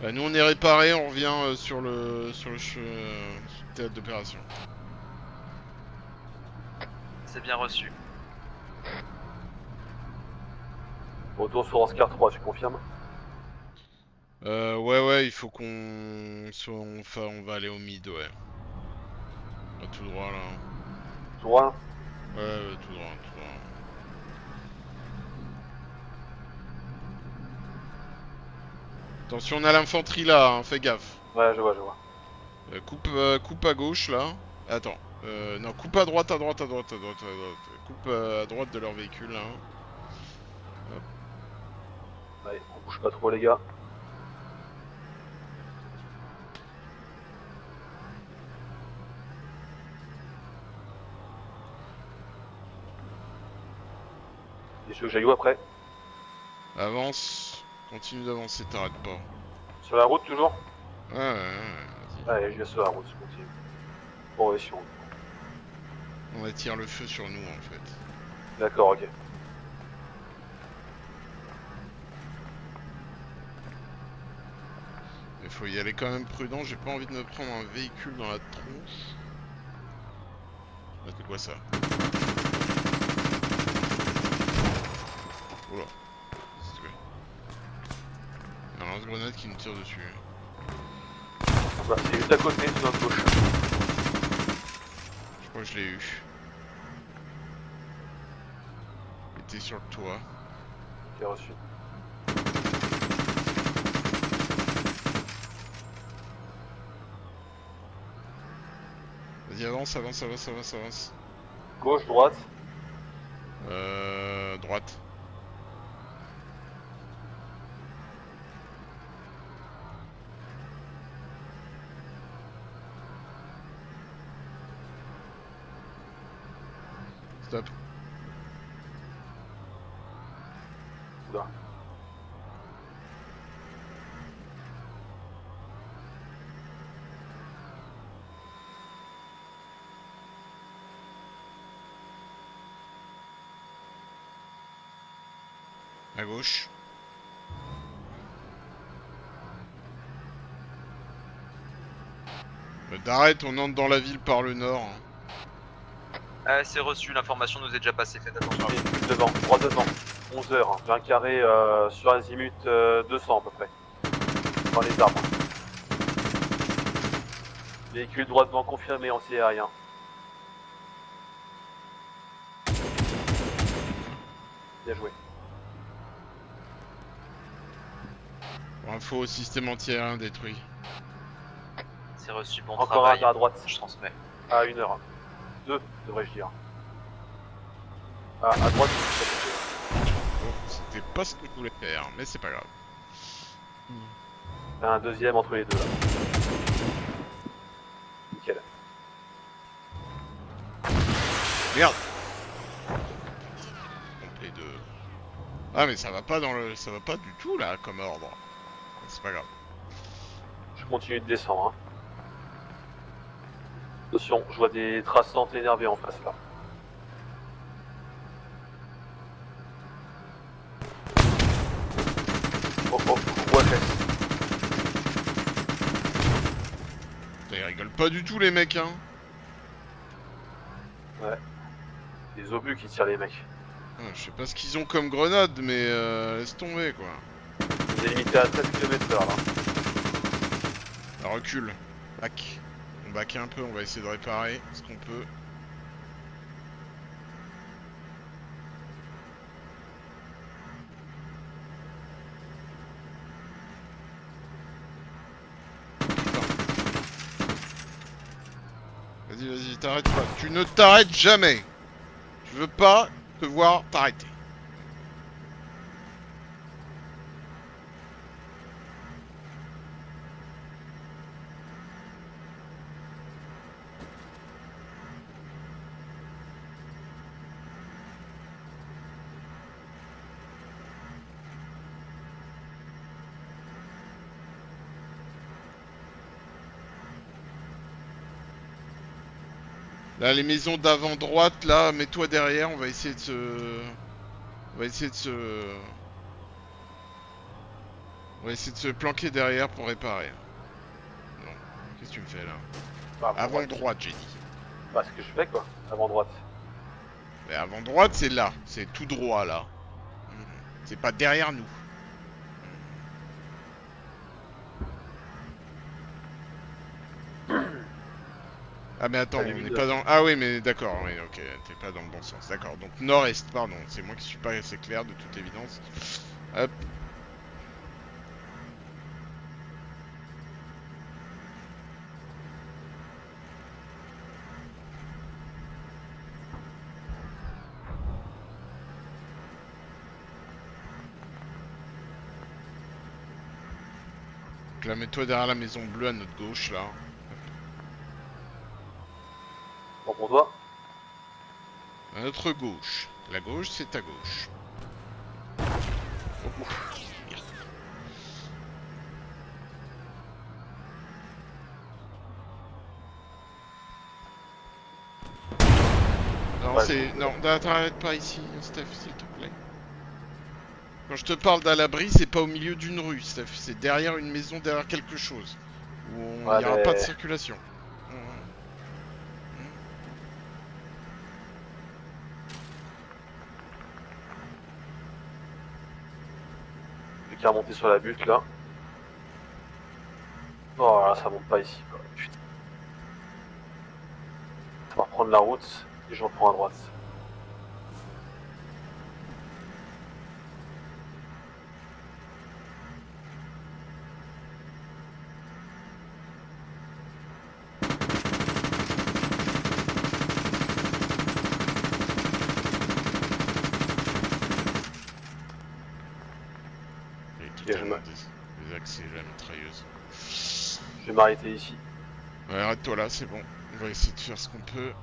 Nous on est réparé, on revient sur le théâtre d'opération. C'est bien reçu. Retour sur Oscar 3, tu confirmes? Ouais, il faut qu'on soit... Enfin, on va aller au mid, ouais. Tout droit, là. Tout droit? Ouais, tout droit, tout droit. Attention, on a l'infanterie là, hein, fais gaffe. Ouais, je vois. Coupe à gauche, là. Attends. Non, coupe à droite. Coupe à droite de leur véhicule, là. Hop. Allez, on bouge pas trop, les gars. Et je veux que j'aille où après? Avance. Continue d'avancer, t'arrêtes pas. Sur la route toujours? Ouais, vas-y. Allez, je vais sur la route, je continue. Bon, ouais, si on... On attire le feu sur nous en fait. D'accord, ok. Il faut y aller quand même prudent, j'ai pas envie de me prendre un véhicule dans la tronche. Ah, c'est quoi ça? Oula. C'est quoi? Un lance-grenade qui me tire dessus. Bah, c'est juste à côté, sur notre gauche. Je crois que je l'ai eu. Il était sur le toit. Ok, reçu. Vas-y, avance, avance, avance, avance, avance. Gauche, droite. Droite. Stop. Oula. À gauche. D'arrête, on entre dans la ville par le nord. C'est reçu, l'information nous est déjà passée, faites attention à vous. Véhicule devant, droit devant. 11h, j'ai un carré sur azimut 200 à peu près. Dans les arbres. Véhicule droit devant confirmé en ciel aérien. Bien joué. Pour info, système anti-aérien détruit. C'est reçu, bon Encore travail. un à droite. Je transmets. À 1h. 2, devrais-je dire. À droite, Bon, c'était pas ce que je voulais faire, mais c'est pas grave. un deuxième entre les deux là. Nickel. Merde. Complet de... Ah mais ça va pas dans le... Ça va pas du tout là comme ordre. C'est pas grave. Je continue de descendre. Hein. Attention, je vois des traçantes énervées en face là. Oh oh, ouais. Putain, ils rigolent pas du tout les mecs hein. Ouais. Des obus qui tirent les mecs. Ah, je sais pas ce qu'ils ont comme grenade mais laisse tomber quoi. On est limité à 13 km/h là. Ah, recule. Back. On back un peu, on va essayer de réparer ce qu'on peut. Vas-y, vas-y, t'arrêtes pas. Tu ne t'arrêtes jamais. Je veux pas te voir t'arrêter. Là, les maisons d'avant droite, là, mets-toi derrière, on va essayer de se... On va essayer de se... On va essayer de se planquer derrière pour réparer. Non. Qu'est-ce que tu me fais, là? Bah, Avant droite, j'ai dit. Bah, ce que je fais quoi, avant droite. Mais avant droite, c'est là. C'est tout droit, là. C'est pas derrière nous. Ah mais attends, on n'est pas dans... Ah oui mais d'accord, oui ok, t'es pas dans le bon sens, d'accord. Donc nord-est, pardon, c'est moi qui suis pas assez clair de toute évidence. Hop. Donc là, mets-toi derrière la maison bleue à notre gauche, là. Bon pour toi. À notre gauche. La gauche, c'est ta gauche. Oh, merde. Non, Ouais, c'est... je- Non, t'arrêtes pas ici, Steph, s'il te plaît. Quand je te parle d'à l'abri, c'est pas au milieu d'une rue, Steph. C'est derrière une maison, derrière quelque chose. Où il Ouais, n'y aura pas de mais... circulation. J'ai qu'à remonter sur la butte, là. Oh là, ça monte pas ici, quoi. Putain. Ça va reprendre la route, et je reprends à droite. Et je totalement me- des accès à la mitrailleuse. Je vais m'arrêter ici. Ouais, arrête-toi là, c'est bon. On va essayer de faire ce qu'on peut. Hop.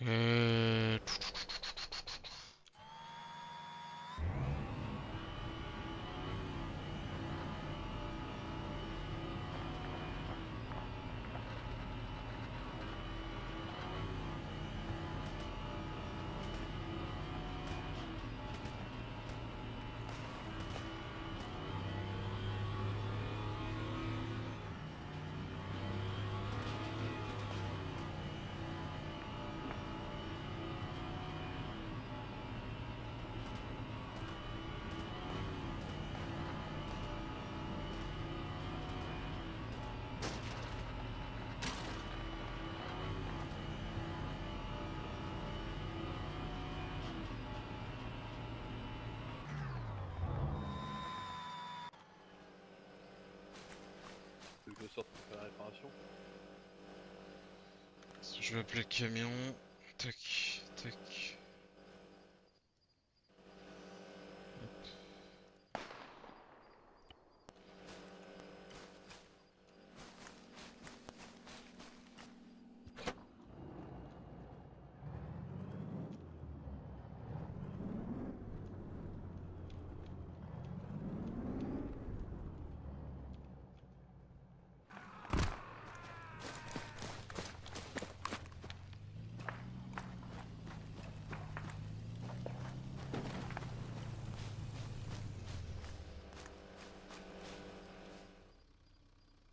Euh... Tu veux que je sorte pour faire la réparation? Je vais appeler le camion. Tac, tac.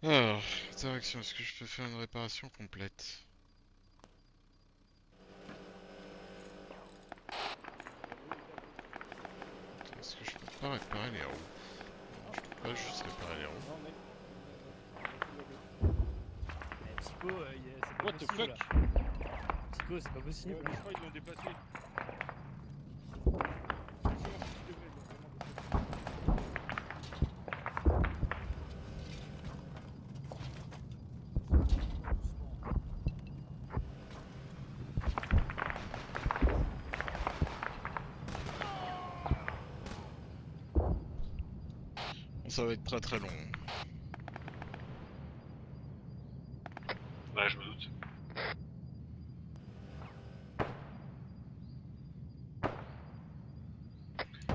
Alors, interaction, est-ce que je peux faire une réparation complète? Est-ce que je peux pas réparer les roues? Non, je peux pas juste réparer les roues. Non, mec. Psycho, c'est pas What the possible. fuck? Psycho, c'est pas possible. Je crois qu'ils l'ont déplacé. Bon, ça va être très très long. Ouais, je me doute.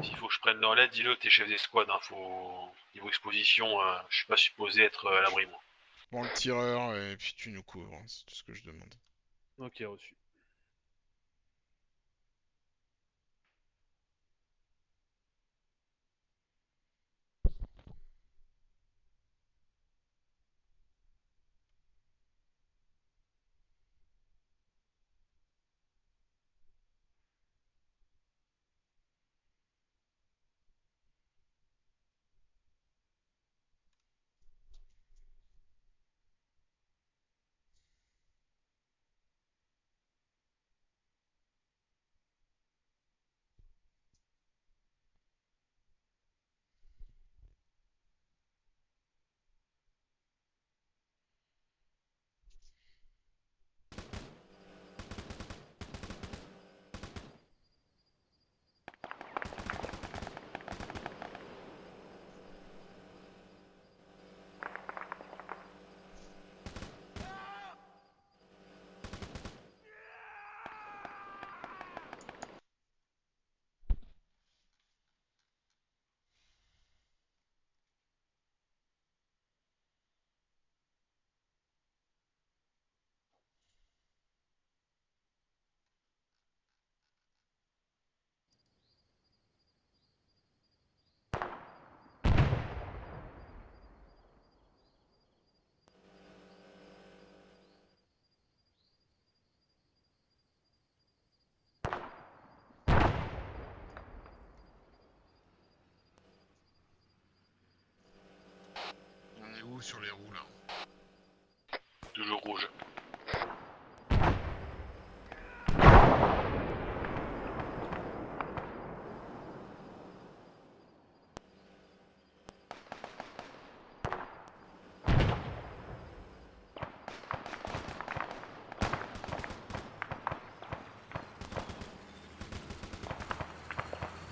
S'il faut que je prenne le relais, dis-le, t'es chef d'escouade, hein, faut... Niveau exposition, je suis pas supposé être à l'abri, moi. Prends le tireur et puis tu nous couvres, hein, c'est tout ce que je demande. Ok, reçu. où sur les roues là? Toujours rouge.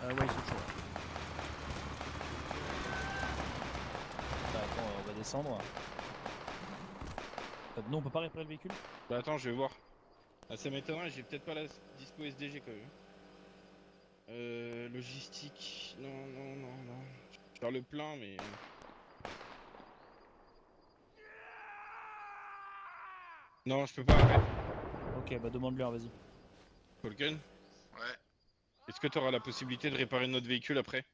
Ouais, ils sont chauds. Bah, attends, on va descendre. Non, on peut pas réparer le véhicule? Bah attends, je vais voir. Ah, ça m'étonnerait, j'ai peut-être pas la dispo SDG quand même. Logistique. Non. Je vais faire le plein, mais. Non, je peux pas en fait. Ok, bah demande-leur, vas-y. Falcon, Ouais. est-ce que tu auras la possibilité de réparer notre véhicule après?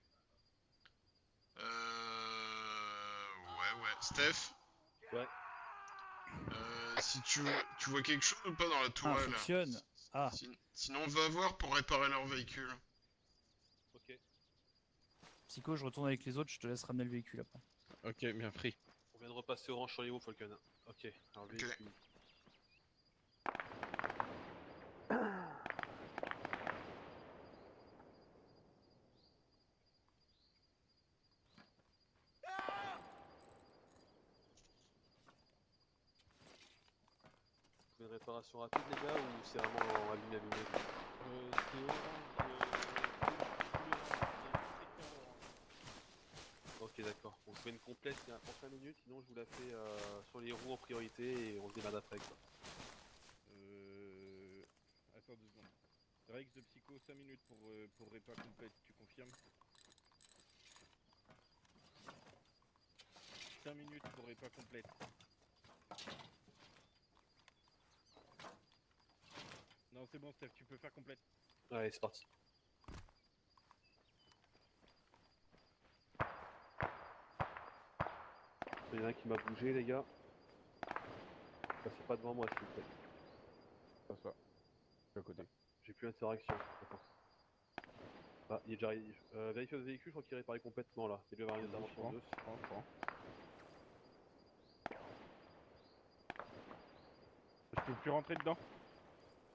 Ouais. Steph? Ouais. Si tu vois quelque chose ou pas dans la Ah, tourelle? fonctionne. Ah, Sinon, on va voir pour réparer leur véhicule. Ok. Psycho, je retourne avec les autres, je te laisse ramener le véhicule après. Ok, bien pris. On vient de repasser orange sur les roues, Falcon. Ok, alors Ok. véhicule. Vous faites une réparation rapide les gars ou c'est vraiment abîmé? C'est Ok d'accord, on se fait une complète en 5 minutes, sinon je vous la fais sur les roues en priorité et on se démerde après quoi. Attends 2 secondes. Rex de Psycho, 5 minutes pour répa complète, tu confirmes? 5 minutes pour répa complète. Non, c'est bon, Steph, tu peux faire complète. Allez, c'est parti. Il y en a un qui m'a bougé les gars. Passez pas devant moi s'il vous plaît. Passe pas. Je suis à côté. J'ai plus d'interaction. Attends. Ah, il est déjà arrivé. Vérifiez votre véhicule, je crois qu'il est réparé complètement là. Il doit y avoir une intervention de. Je prends. Je peux plus rentrer dedans?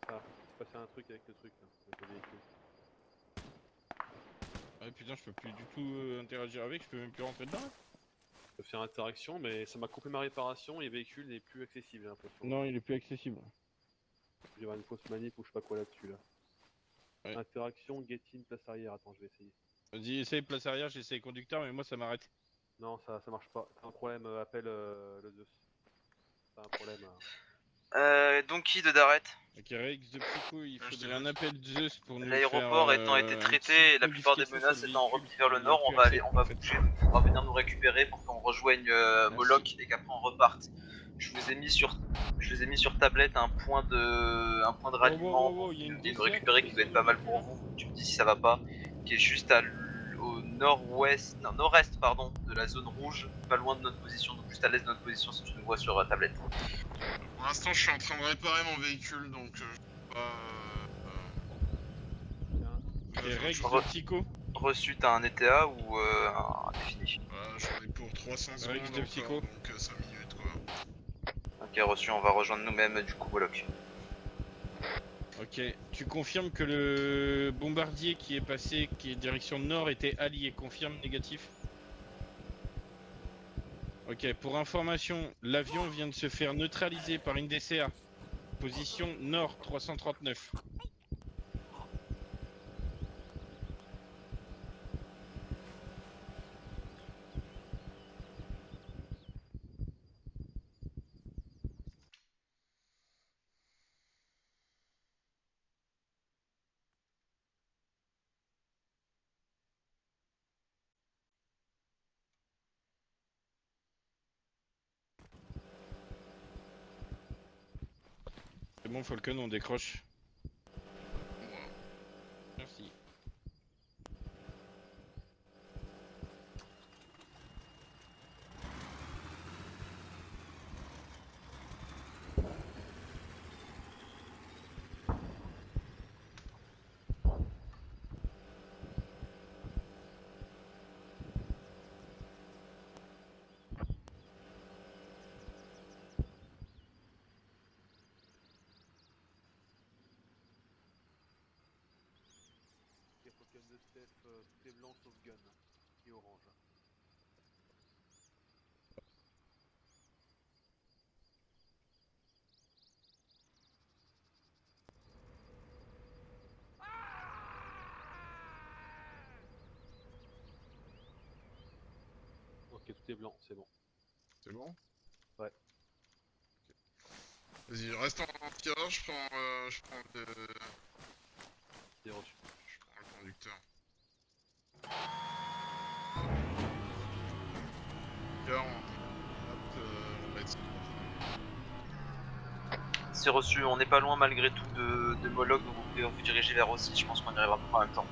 Ah, il s'est passé un truc avec le truc là, avec le véhicule. Ouais, putain, je peux plus du tout interagir avec, je peux même plus rentrer dedans là? Je peux faire interaction, mais ça m'a coupé ma réparation et le véhicule n'est plus accessible, j'ai l'impression. Non, il est plus accessible. Il y aura une fausse manip ou je sais pas quoi là-dessus là. Ouais. Interaction, get in, place arrière. Attends, je vais essayer. Vas-y, essaye place arrière, j'essaye conducteur, mais moi ça m'arrête. Non, ça marche pas. T'as un problème, appelle le Zeus. T'as un problème. Donkey de Daret. Ok, Rex de Psycho, il faudrait un appel Zeus pour nous faire. L'aéroport étant été traité et la plupart des menaces étant repliées vers le nord, on va bouger. Il faudra venir nous récupérer pour qu'on rejoigne Moloch et qu'après on reparte. Je vous ai mis sur tablette un point de ralliement il y a une et nous DCA récupérer qui doit être pas mal pour vous. Tu me dis si ça va pas. Qui est juste au nord-est pardon, de la zone rouge, pas loin de notre position, donc juste à l'est de notre position si tu nous vois sur tablette. Pour l'instant, je suis en train de réparer mon véhicule, donc je sais pas. Rex de Psycho. Reçu, t'as un ETA ou un défini? J'en ai pour 300 secondes Rex de Psycho. encore, donc 5 minutes quoi. Ok, reçu, on va rejoindre nous-mêmes du coup Moloch. Ok, tu confirmes que le bombardier qui est passé, qui est direction nord, était allié, confirme négatif? Ok, pour information, l'avion vient de se faire neutraliser par une DCA. Position nord 339. C'est bon Falcon, on décroche. Merci. tout est blanc sauf gun et orange. Ok, tout est blanc, c'est bon. C'est bon? Ouais. Vas-y, reste en tirage, je prends le... C'est reçu. Je prends le conducteur. Car on va être... C'est reçu, on n'est pas loin malgré tout de Moloch, donc vous pouvez vous diriger vers aussi, je pense qu'on y arrivera à peu près en même temps.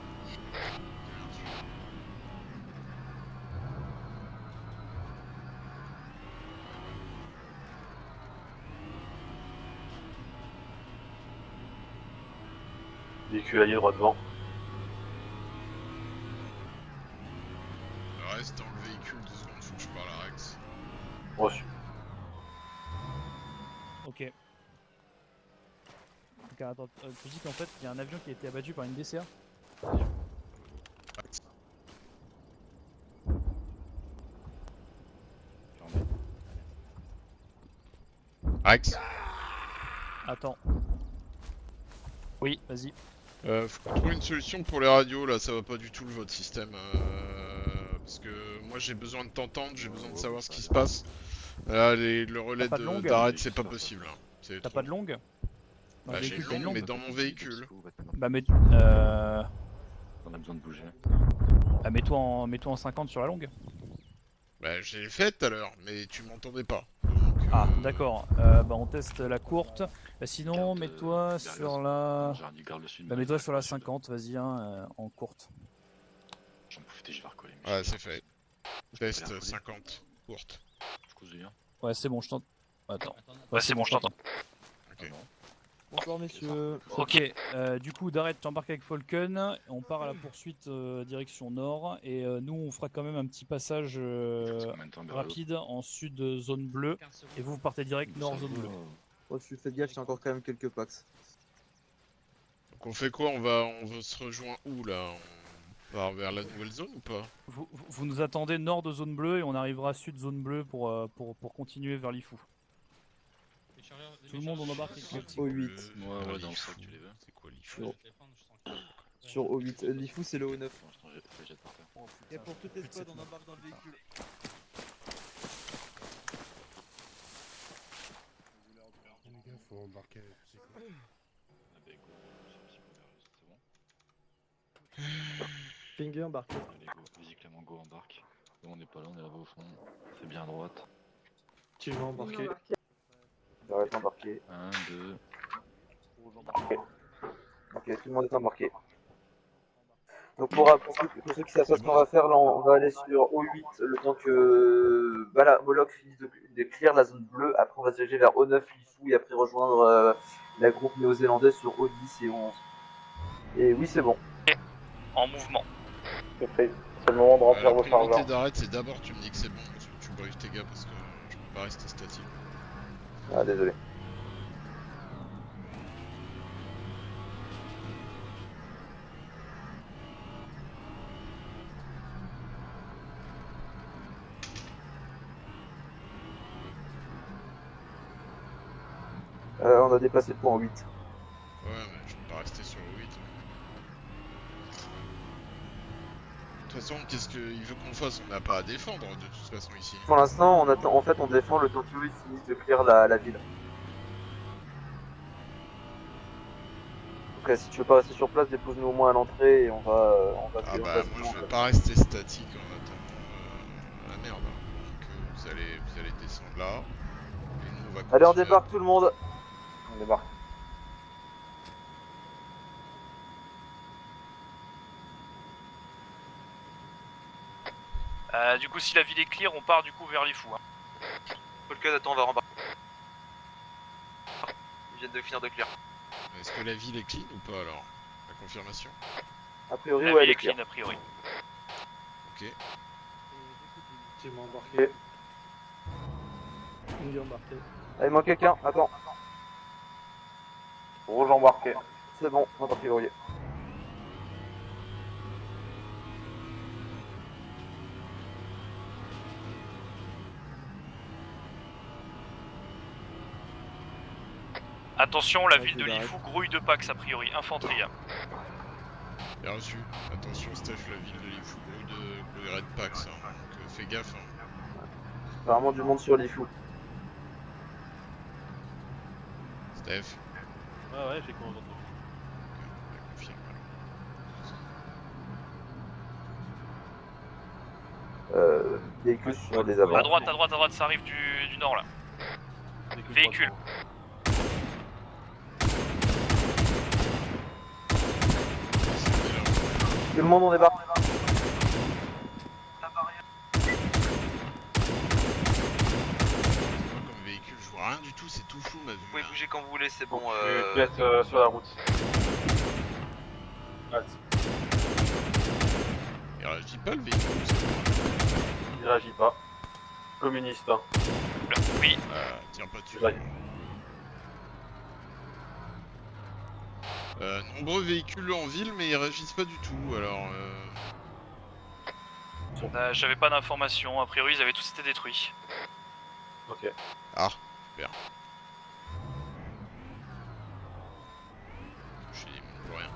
Véhicule allié droit devant. Reste dans le véhicule 2 secondes, faut que je parle à Rex. Reçu. Ok. Donc, attends, tu dis qu'en fait il y a un avion qui a été abattu par une DCA. Rex. Attends. Oui, vas-y. Faut qu'on trouve une solution pour les radios, là, ça va pas du tout votre système. Parce que moi j'ai besoin de t'entendre, j'ai besoin de savoir ce qui se passe. Là, le relais pas de longue d'arrêt, c'est pas possible. Hein. T'as pas de longue? Bah, j'ai une longue, mais dans mon véhicule. Bah mais On a besoin de bouger. bah, mets-toi en 50 sur la longue. Bah je l'ai fait tout à l'heure, mais tu m'entendais pas. Ah d'accord, bah on teste la courte. Bah, sinon Garde, mets-toi sur la... Garde le sud. Bah mets-toi sur la 50, vas-y hein, en courte. J'en profite, je vais recoller. Ouais, c'est fait. Je peux Test les recoller. 50, courte. Je cause bien. Ouais c'est bon, je t'entends. Attends. Ouais, c'est bon, je t'entends. Ok. Bonsoir messieurs. Ok, du coup Darrett t'embarques avec Falcon, on part à la poursuite direction nord et nous on fera quand même un petit passage Combien de temps, Berlot rapide en sud zone bleue et vous partez direct nord zone bleue. Oh, je suis fait gaffe, j'ai encore quand même quelques packs. Donc on fait quoi, on va se rejoindre où là? On va vers la nouvelle zone ou pas? Vous nous attendez nord de zone bleue et on arrivera sud zone bleue pour continuer vers l'Ifou. Tout le monde on embarque avec le petit O8. Ouais, dans le sac, tu les veux. C'est quoi l'IFU? Sur O8. L'IFU c'est le O9. Pour l'instant, j'ai fait le jet par terre. Et pour toutes les squads, on embarque dans le véhicule. Les gars, faut embarquer. Ah bah go, c'est bon. Finger embarqué. Allez go, vas-y Clément, go embarque. Nous, on n'est pas là, on est là-bas au fond. C'est bien à droite. Activement embarqué. J'arrête embarqué. 1, 2. Ok, tout le monde est embarqué. Donc pour ceux qui savent pas ce qu'on va faire, là on va aller sur O8 le temps que Moloch finisse de clear la zone bleue. Après on va se diriger vers O9 Lifou et après rejoindre la groupe néo-zélandais sur O10 et O11. Et oui c'est bon. En mouvement. C'est fait. C'est le moment de remplir vos La priorité serveurs. d'arrêt, c'est d'abord tu me dis que c'est bon, tu briefes tes gars parce que je peux pas rester statique. Ah désolé. On a dépassé le point 8. Ouais, mais je peux pas rester sur le 8. De toute façon, qu'est-ce qu'il veut qu'on fasse? On n'a pas à défendre de toute façon ici. Pour l'instant, on attend. En fait, on défend le temps que eux finissent de clear la ville. Donc, si tu veux pas rester sur place, dépose-nous au moins à l'entrée et on va. Ah bah moi je vais pas rester statique en attendant la merde. Donc vous allez descendre là. Et nous on va Allez, on continuer. débarque tout le monde. On débarque. Du coup, si la ville est clear, on part du coup vers les fous. Hein. Falcon, attends, on va rembarquer. Ils viennent de finir de clear. Est-ce que la ville est clean ou pas alors? La confirmation? A priori, La ouais, ville elle est clean, a priori. Ok. Effectivement embarqué. Ok. Finger embarqué. Ah, il manque quelqu'un, attends. Rouge embarqué. C'est bon, on a priori. Attention, la Ouais, ville de je l'arrête. Lifou grouille de Pax a priori, infanterie. Bien reçu. Attention, Steph, la ville de Lifou de Red Pax, hein. Donc fais gaffe. Hein. Apparemment du monde sur Lifou. Steph. Ouais, j'ai comment entendu. Confirme. Véhicule sur les avant. À droite, ça arrive du nord là. Véhicule. Tout le monde on débarque. Comme véhicule, je vois rien du tout, c'est tout flou ma vue. Vous pouvez bouger quand vous voulez, c'est bon. Je vais être sur la route. Il réagit pas le véhicule, c'est Il réagit pas. Communiste. Hein. Oui. Tiens pas dessus. Ouais. Nombreux véhicules en ville, mais ils réagissent pas du tout, alors... J'avais pas d'informations, a priori ils avaient tous été détruits. Ok. Ah, super. Je dis plus rien.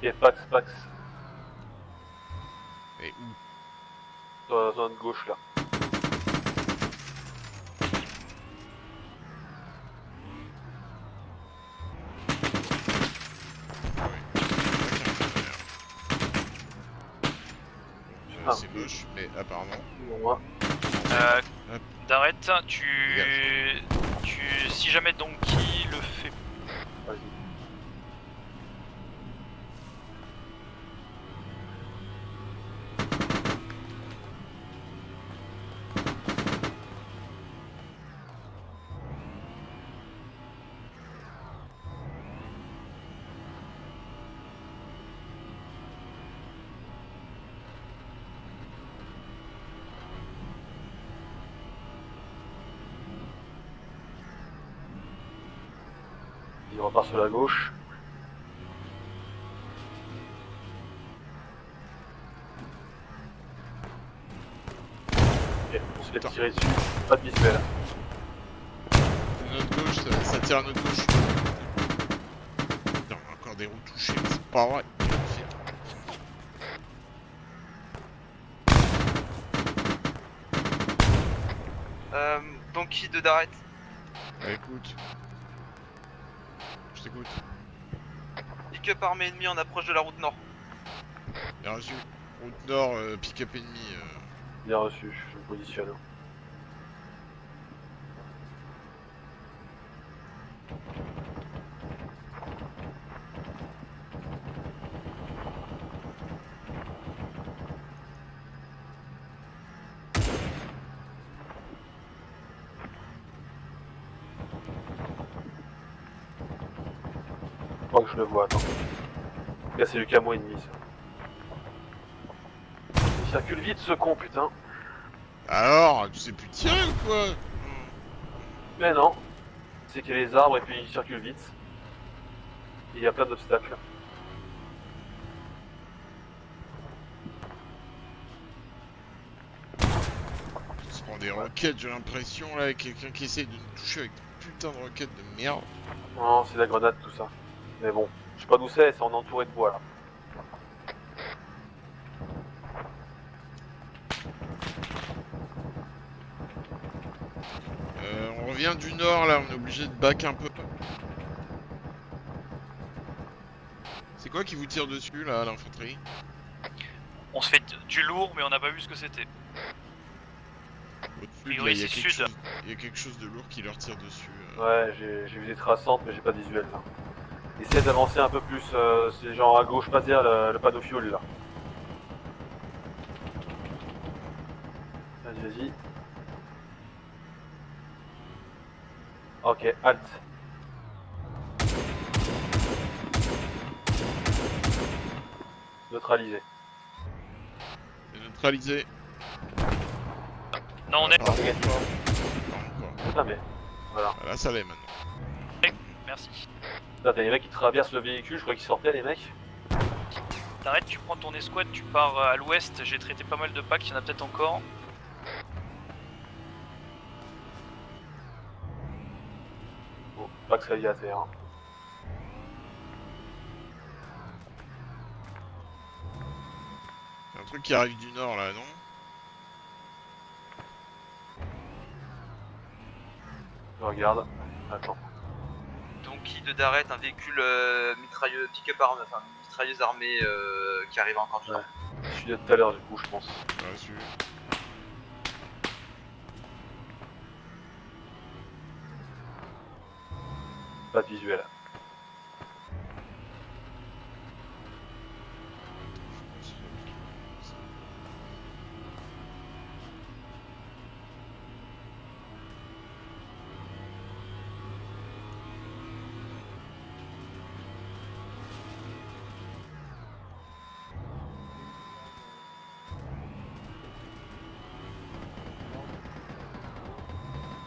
Et Pax. Et où? Dans la zone gauche là. C'est moche, mais apparemment... D'arrête, si jamais Donkey le fait... Vas-y. Il repart sur la gauche. Ok, on se fait tirer dessus. Pas de visuel. De notre gauche, ça tire à notre gauche. Putain, on a encore des roues touchées, mais c'est pas vrai. Donkey de Daret. Écoute. Je t'écoute. Pick-up armée ennemie en approche de la route nord. Bien reçu. Route nord, pick-up ennemi. Bien reçu, je me positionne. Je crois que je le vois, attends. Là c'est le camo ennemi ça. Il circule vite ce con putain. Alors, tu sais plus tirer ou quoi? Mais non. C'est qu'il y a les arbres et puis il circule vite. Et il y a plein d'obstacles. On se prend des roquettes, j'ai l'impression là, avec quelqu'un qui essaye de nous toucher avec des putains de roquettes de merde. Non, c'est la grenade tout ça. Mais bon, je sais pas d'où c'est en entouré de bois là. On revient du nord là, on est obligé de back un peu. C'est quoi qui vous tire dessus là, l'infanterie? On se fait du lourd, mais on n'a pas vu ce que c'était. Au-dessus, là, il y a quelque chose de lourd qui leur tire dessus. Ouais, j'ai vu des traçantes, mais j'ai pas de visuel là. Essayez d'avancer un peu plus, c'est genre à gauche, pas dire le panneau fuel là. Vas-y. Ok, halt. Neutralisé. Neutralisé. Non, on est... Putain mais... Voilà. Là ça l'est maintenant. Merci. Putain, t'as les mecs qui traversent le véhicule, je crois qu'ils sortaient les mecs. T'arrêtes, tu prends ton escouade, tu pars à l'ouest, j'ai traité pas mal de packs, il y en a peut-être encore. pas que ça y a à terre. Hein. Y a un truc qui arrive du nord là, non? Je regarde. Attends. Donkey de Darret, un véhicule mitrailleuse armée qui arrive encore du nord. Je suis là tout à l'heure du coup, je pense. Reçu. Pas de visuel.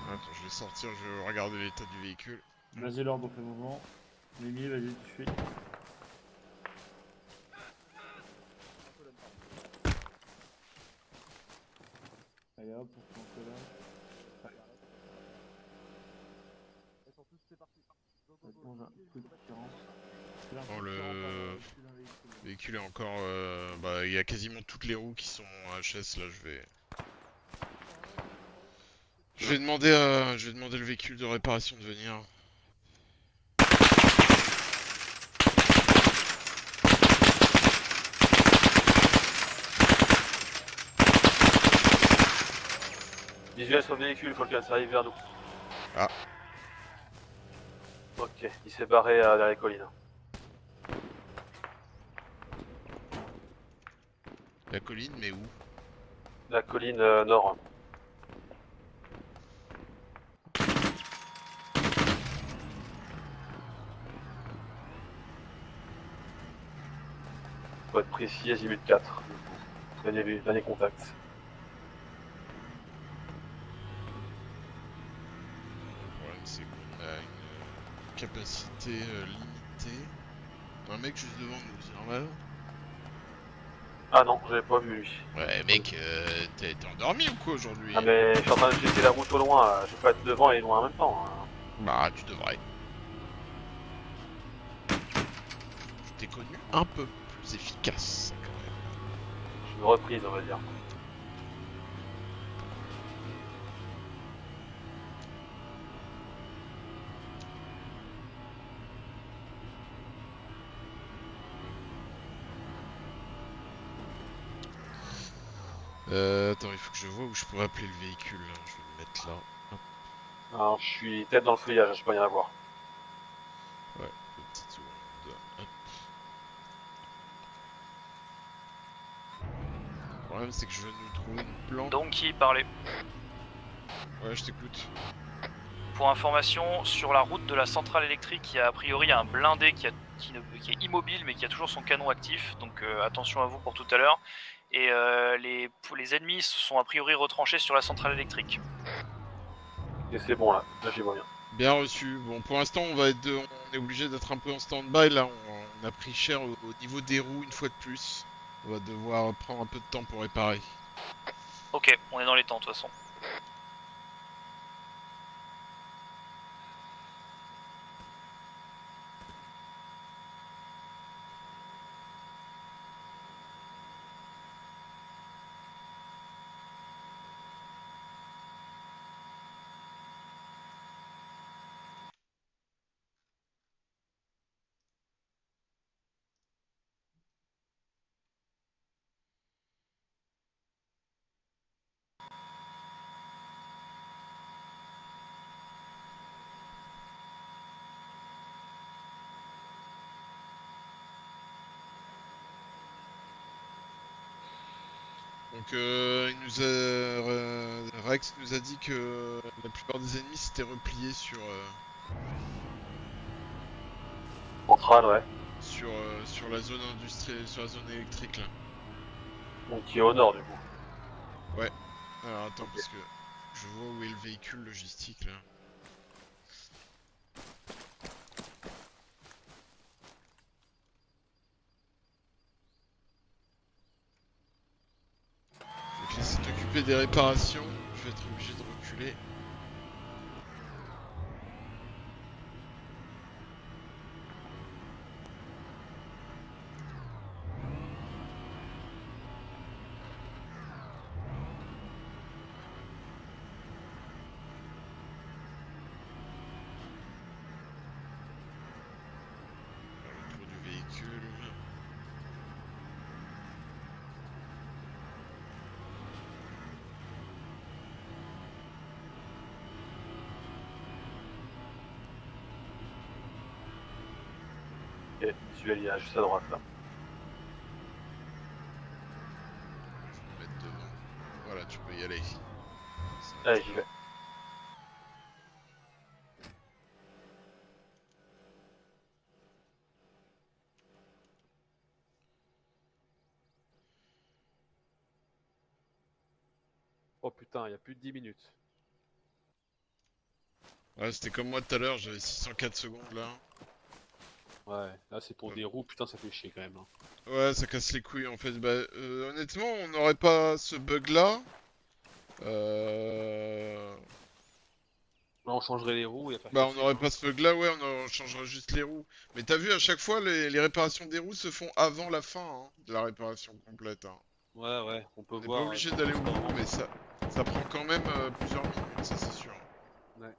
Attends, je vais sortir, je vais regarder l'état du véhicule. Vas-y, l'ordre, on fait mouvement. Mimi, vas-y, tu suis. Allez hop, on fait un peu là. Bon, le véhicule est encore... bah, il y a quasiment toutes les roues qui sont HS, là, je vais demander le véhicule de réparation de venir. Visuel sur le véhicule, faut que ça arrive vers nous. Ah. Ok, il s'est barré vers les collines. La colline, mais où? La colline nord. Faut être précis, azimut 4. Dernier contact. Le problème, c'est qu'on a une capacité limitée. Un mec juste devant nous, c'est normal? Ah non, j'avais pas vu lui. Ouais, mec, t'es endormi ou quoi aujourd'hui? Ah mais je suis en train de jeter la route au loin, là. Je vais pas être devant et loin en même temps. Hein. Bah, tu devrais. Je t'ai connu un peu plus efficace, quand même. Une reprise, on va dire. Attends, il faut que je vois où je pourrais appeler le véhicule. Je vais le mettre là. Hop. Alors, je suis tête dans le feuillage, je peux rien avoir. Ouais, une petite seconde. Hop. Le problème, c'est que je veux nous trouver une plante. Donkey parlait. Ouais, je t'écoute. Pour information, sur la route de la centrale électrique, il y a a priori un blindé qui est immobile mais qui a toujours son canon actif, donc attention à vous pour tout à l'heure. Et les ennemis se sont a priori retranchés sur la centrale électrique. Et c'est bon là j'y vois bien. Bien reçu. Bon, pour l'instant, on est obligé d'être un peu en stand-by. Là, on a pris cher au niveau des roues une fois de plus. On va devoir prendre un peu de temps pour réparer. Ok, on est dans les temps de toute façon. Donc, Rex nous a dit que la plupart des ennemis s'étaient repliés sur... Centrale, ouais. Sur la zone industrielle, sur la zone électrique là. Donc qui est au nord du coup. Ouais. Alors attends, parce que je vois où est le véhicule logistique là. Je vais te laisser t'occuper des réparations. Je vais être obligé de reculer. Ok, visuel, il est juste à droite là. Je vais me mettre devant. Voilà, tu peux y aller. Allez, j'y vais. Oh putain, il y a plus de 10 minutes. Ouais, c'était comme moi tout à l'heure, j'avais 604 secondes là. Ouais, là c'est pour des roues, putain ça fait chier quand même. Hein. Ouais, ça casse les couilles en fait. Bah, honnêtement, on n'aurait pas ce bug là. Là on changerait les roues et à faire Bah, on classique, n'aurait hein. pas ce bug là, ouais, on changerait juste les roues. Mais t'as vu, à chaque fois, les réparations des roues se font avant la fin hein, de la réparation complète. Hein. Ouais, on peut On n'est voir. pas obligé d'aller au bout, mais ça prend quand même plusieurs minutes, ça c'est sûr. Ouais.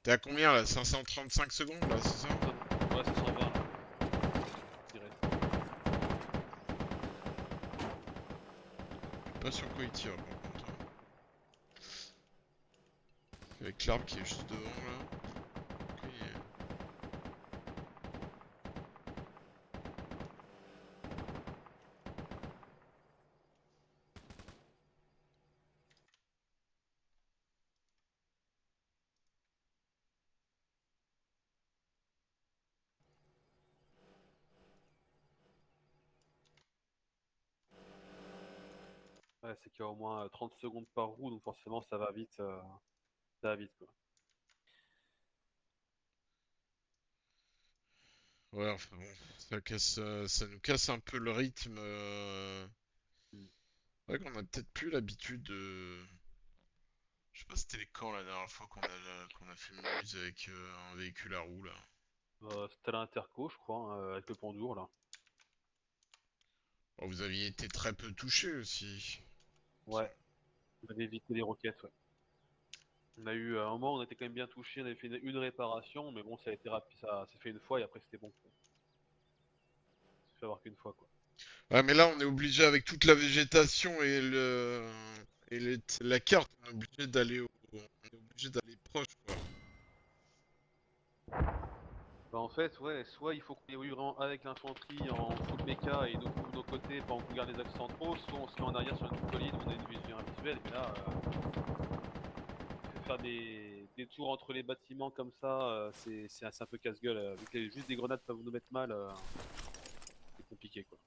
T'es à combien là? 535 secondes là, c'est ça? Ouais, 520 là. Je dirais. Pas sur quoi il tire par contre. Avec l'arbre qui est juste devant là. Ok. Ouais, c'est qu'il y a au moins 30 secondes par roue, donc forcément ça va vite. Ça va vite quoi. Ouais, enfin bon, ça nous casse un peu le rythme. C'est vrai qu'on a peut-être plus l'habitude de. Je sais pas c'était les camps la dernière fois qu'on a fait une muse avec un véhicule à roues là. C'était à l'Interco, je crois, hein, avec le Pandour là. Oh, vous aviez été très peu touché aussi. Ouais, on avait évité les roquettes, ouais. On a eu un moment, on était quand même bien touché, on avait fait une réparation, mais bon, ça a été rapide, ça s'est fait une fois et après c'était bon. Quoi. Ça s'est fait avoir qu'une fois quoi. Ouais, mais là on est obligé avec toute la végétation et la carte, on est obligé d'aller proche quoi. Bah en fait, ouais, soit il faut qu'on évolue vraiment avec l'infanterie en full mecha et nous couvre nos côtés pendant qu'on garde les axes centraux, soit on se met en arrière sur une colline, on a une vision visuelle, mais là, faire des tours entre les bâtiments comme ça, c'est un peu casse-gueule. Vu que juste des grenades peuvent nous mettre mal, c'est compliqué quoi.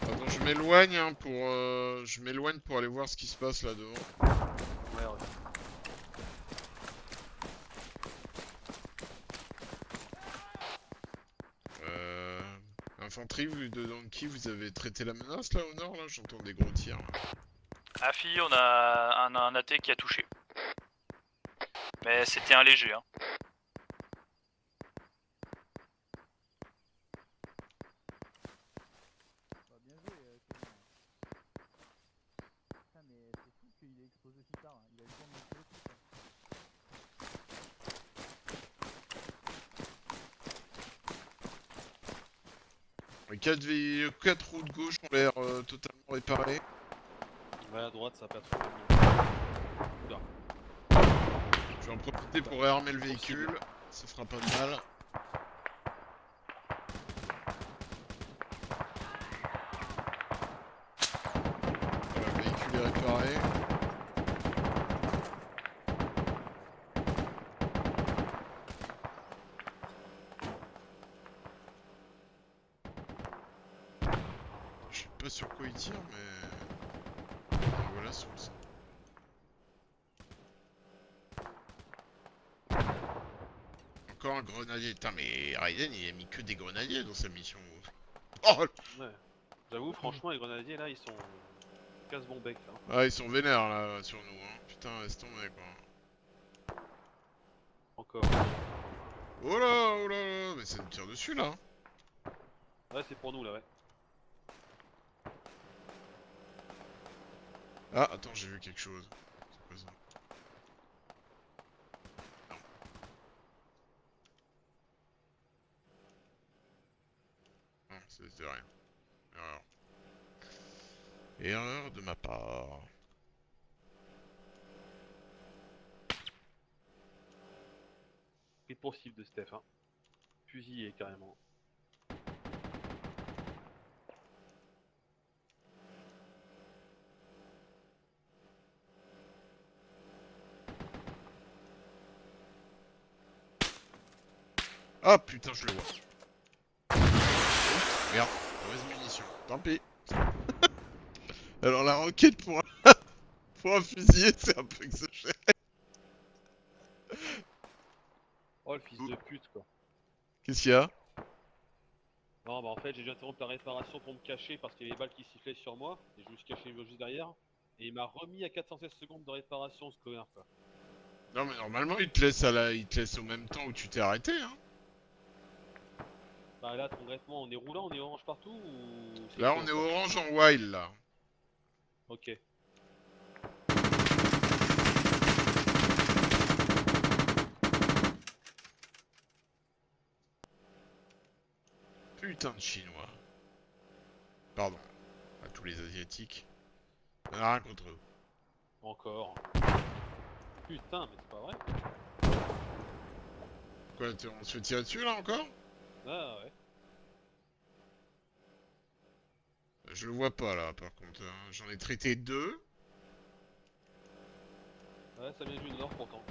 Attends, je m'éloigne hein, je m'éloigne pour aller voir ce qui se passe là devant. Ouais, ouais. Infanterie, dedans qui vous avez traité la menace là au nord là? J'entends des gros tirs. Là. Afi, on a un AT qui a touché. Mais c'était un léger. Hein. Bah, bien joué, Clément. Putain, mais c'est fou qu'il ait explosé si tard. Hein. Il a eu le temps de monter tout ça. Les 4 roues de gauche ont l'air totalement réparées. Ouais, à droite, ça perd trop. Oula. Je vais en profiter pour réarmer le véhicule. Ça fera pas de mal. Voilà, le véhicule est réparé. Je sais pas sur quoi il tire, mais... Voilà, sur le... Encore un grenadier. Putain, mais Raiden, il a mis que des grenadiers dans sa mission. Oh Ouais. J'avoue, franchement, les grenadiers là, ils sont casse bon bec. Hein. Ah, ils sont vénères là sur nous. Hein. Putain, laisse tomber quoi. Encore. Oh là, oh là, là. Mais ça nous tire dessus là. Ouais, c'est pour nous là, ouais. Ah, attends, j'ai vu quelque chose. C'est quoi ça? Non. Non, c'est Erreur de ma part. Pris pour cible de Steph, hein. Fusillé carrément. Ah putain, je le vois. Merde, mauvaise munition. Tant pis. Alors la roquette pour pour un fusilier, c'est un peu exagéré. Oh le fils de pute quoi. Qu'est-ce qu'il y a? Non bah en fait j'ai dû interrompre la réparation pour me cacher parce qu'il y avait des balles qui sifflaient sur moi. Et je me suis caché juste derrière. Et il m'a remis à 416 secondes de réparation ce connard quoi. Non mais normalement il te laisse au même temps où tu t'es arrêté hein. Bah là concrètement on est roulant, on est orange partout ou... c'est Là chaud, on est quoi. orange en wild là. Ok. Putain de chinois. Pardon. À tous les asiatiques. On a rien contre eux. Encore. Putain mais c'est pas vrai. Quoi, on se fait tirer dessus là encore? Ah ouais. Je le vois pas là par contre. Hein. J'en ai traité 2. Ouais ça vient du nord pourtant.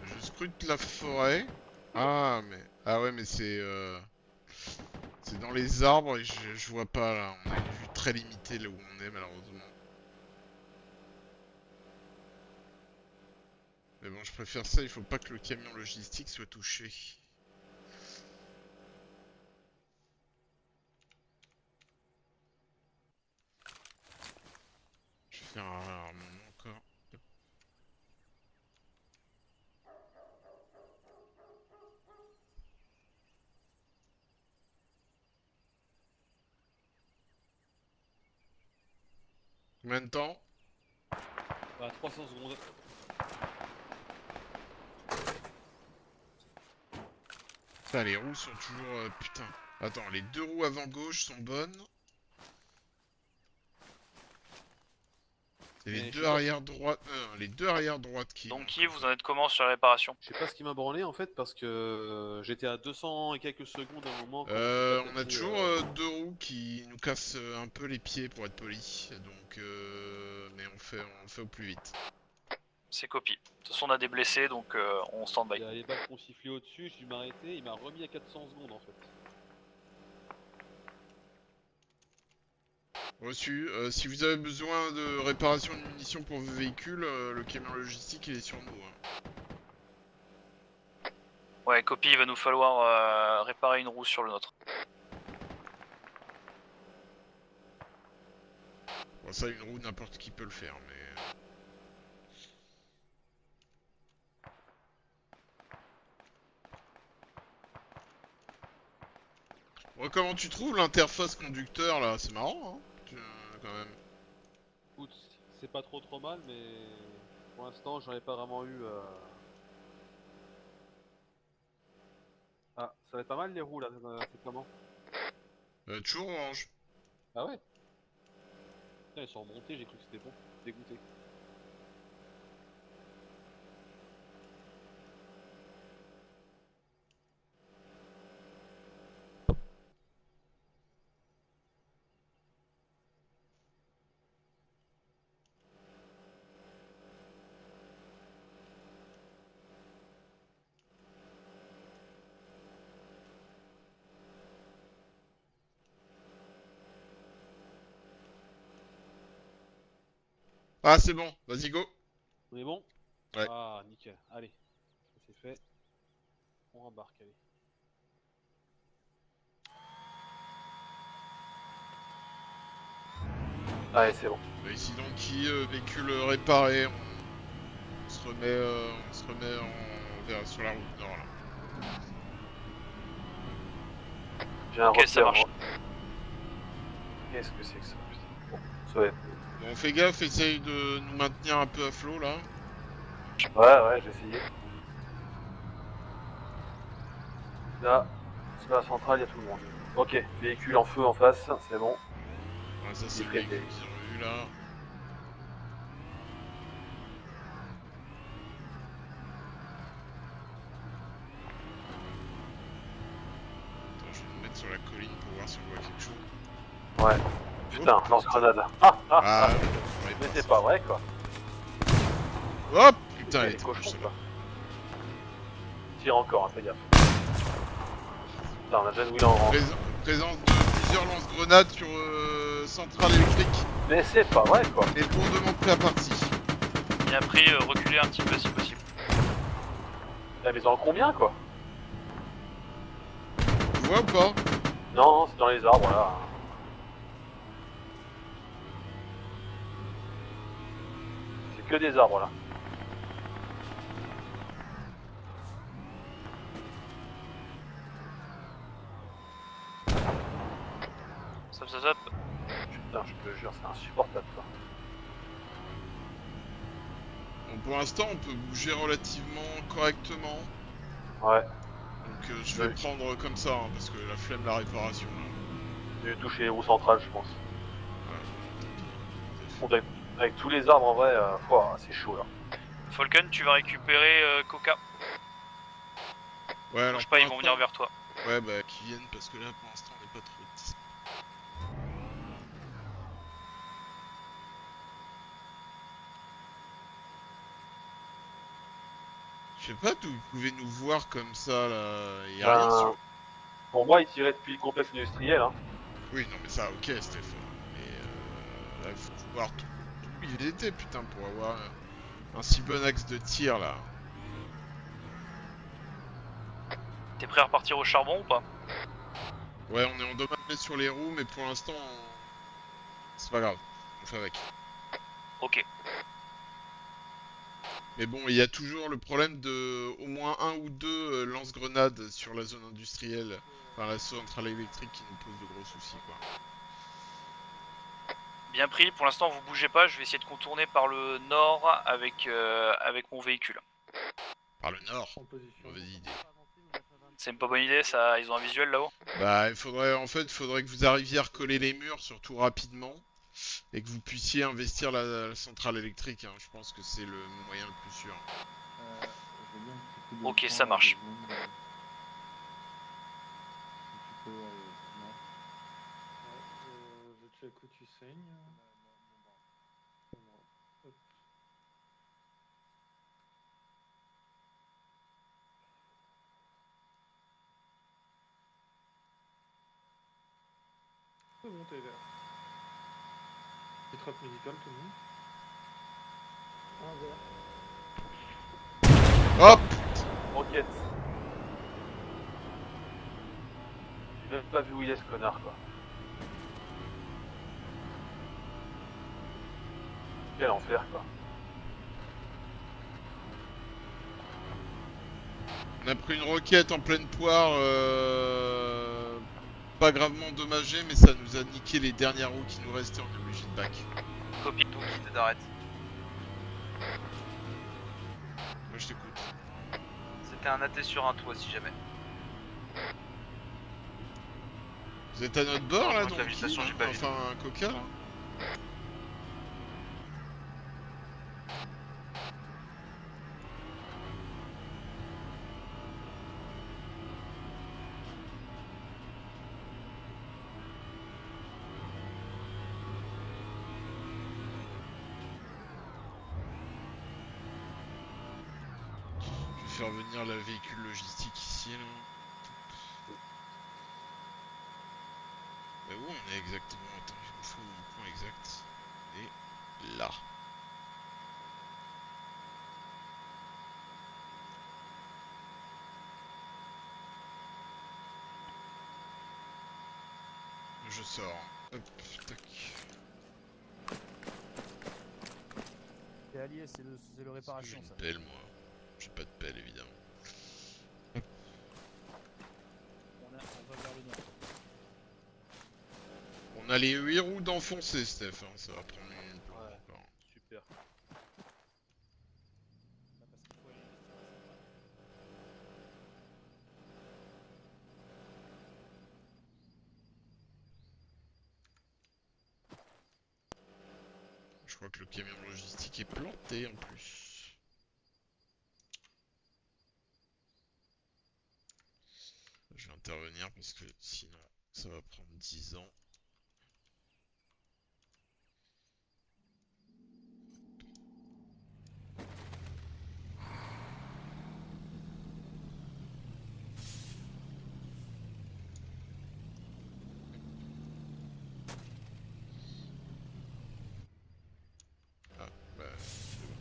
Je scrute la forêt. Ah mais. Ah ouais mais c'est c'est dans les arbres et je vois pas là. On a une vue très limitée là où on est malheureusement. Mais bon je préfère ça, il faut pas que le camion logistique soit touché. Je vais faire un moment encore. Combien de temps? Bah 300 secondes. Putain, les roues sont toujours... putain. Attends, les 2 roues avant gauche sont bonnes. C'est les deux arrière droite, les 2 arrière droite qui... Donc qui vous en êtes comment sur la réparation? Je sais pas ce qui m'a branlé en fait parce que j'étais à 200 et quelques secondes à un moment. On a toujours 2 roues qui nous cassent un peu les pieds pour être poli. Donc mais on fait au plus vite. C'est copie. De toute façon on a des blessés donc on stand by. Il y a les balles qui ont sifflé au-dessus, j'ai dû m'arrêter, il m'a remis à 400 secondes en fait. Reçu. Si vous avez besoin de réparation de munitions pour vos véhicules, le camion logistique il est sur nous. Hein. Ouais, copie, il va nous falloir réparer une roue sur le nôtre. Bon ça une roue n'importe qui peut le faire mais... Ouais, comment tu trouves l'interface conducteur là? C'est marrant hein quand même. Écoute, c'est pas trop mal mais pour l'instant j'en ai pas vraiment eu... Ah, ça va être pas mal les roues là, c'est comment? Toujours orange. Ah ouais? Putain, ils sont remontés, j'ai cru que c'était bon, dégoûté. Ah c'est bon, vas-y go. On est bon? Ouais. Ah nickel, allez, ça c'est fait. On rembarque, allez. Allez c'est bon. Bah, ici donc qui véhicule réparé, on se remet sur la route nord là. J'ai un Ok, ça marche. Qu'est-ce que c'est que ça, putain. Bon, ça va être... Bon fais gaffe, essaye de nous maintenir un peu à flot là. Ouais, j'ai essayé. Là, sur la centrale, il y a tout le monde. Ok, véhicule en feu en face, c'est bon. Ouais, ça c'est le véhicule qu'ils ont eu là. Attends, je vais me mettre sur la colline pour voir si on voit quelque chose. Ouais. Putain, lance-grenade. Ah, ouais, mais c'est pas vrai quoi. Hop, putain, elle est était cochon plus quoi. Tire encore, hein, fais gaffe. Putain, on a déjà Will en rang. Présence de plusieurs lance-grenades sur centrale électrique. Mais c'est pas vrai quoi. Et lourdement prêt à partie. Bien pris, reculer un petit peu si possible. La maison en combien quoi? Tu vois ou pas? Non, c'est dans les arbres là. C'est que des arbres là. Stop. Putain, je te jure, c'est insupportable quoi. Bon, pour l'instant, on peut bouger relativement correctement. Ouais. Donc je vais prendre comme ça, hein, parce que la flemme la réparation là. Je vais toucher les roues centrales, je pense. Bon, avec tous les arbres en vrai, c'est chaud là. Falcon, tu vas récupérer Coca. Ouais, alors. Bouge pas, ils vont venir vers toi. Ouais, bah qu'ils viennent parce que là pour l'instant on n'est pas trop. Je sais pas d'où vous pouvez nous voir comme ça là. Il y a rien sur. Pour moi, ils tiraient depuis le complexe industriel. Hein. Oui, non, mais ça, ok, Steph. Mais là, il faut voir tout où il était, putain, pour avoir un si bon axe de tir là. T'es prêt à repartir au charbon ou pas? Ouais, on est endommagé sur les roues, mais pour l'instant, c'est pas grave. On fait avec. Ok. Mais bon, il y a toujours le problème de au moins un ou deux lance-grenades sur la zone industrielle, enfin la centrale électrique qui nous pose de gros soucis, quoi. Bien pris, pour l'instant vous bougez pas, je vais essayer de contourner par le nord avec mon véhicule. Par le nord? Mauvaise idée. C'est une pas bonne idée, ça, ils ont un visuel là-haut? Bah, il faudrait que vous arriviez à recoller les murs, surtout rapidement, et que vous puissiez investir la centrale électrique, hein. Je pense que c'est le moyen le plus sûr. Ok, ça marche. Je check où tu saignes. Hop. C'est bon, t'es vert. Étrape médicale, tout le monde. Un vert. Hop! Roquette. J'ai même pas vu où il est ce connard quoi. Quel enfer quoi. On a pris une roquette en pleine poire, pas gravement endommagée, mais ça nous a niqué les dernières roues qui nous restaient, on est obligé de back. Copie tout qui t'arrête. Moi je t'écoute. C'était un AT sur un toit si jamais. Vous êtes à notre bord là, Donc, donc la végétation, j'ai pas vu. enfin un coca là. Je vais faire venir la véhicule logistique ici là. Mais où on est exactement? Attends, il me faut mon point exact. Et là. Je sors. Hop, tac. C'est allié, c'est le réparation J'ai une ça. pelle moi. J'ai pas de pelle évidemment. On va vers le nord. On a les 8 roues d'enfoncer, Steph, hein. Ça va prendre une peu encore. Super. crois que le camion logistique est planté en plus. Je vais intervenir parce que sinon ça va prendre 10 ans. Ah, bah, c'est bon.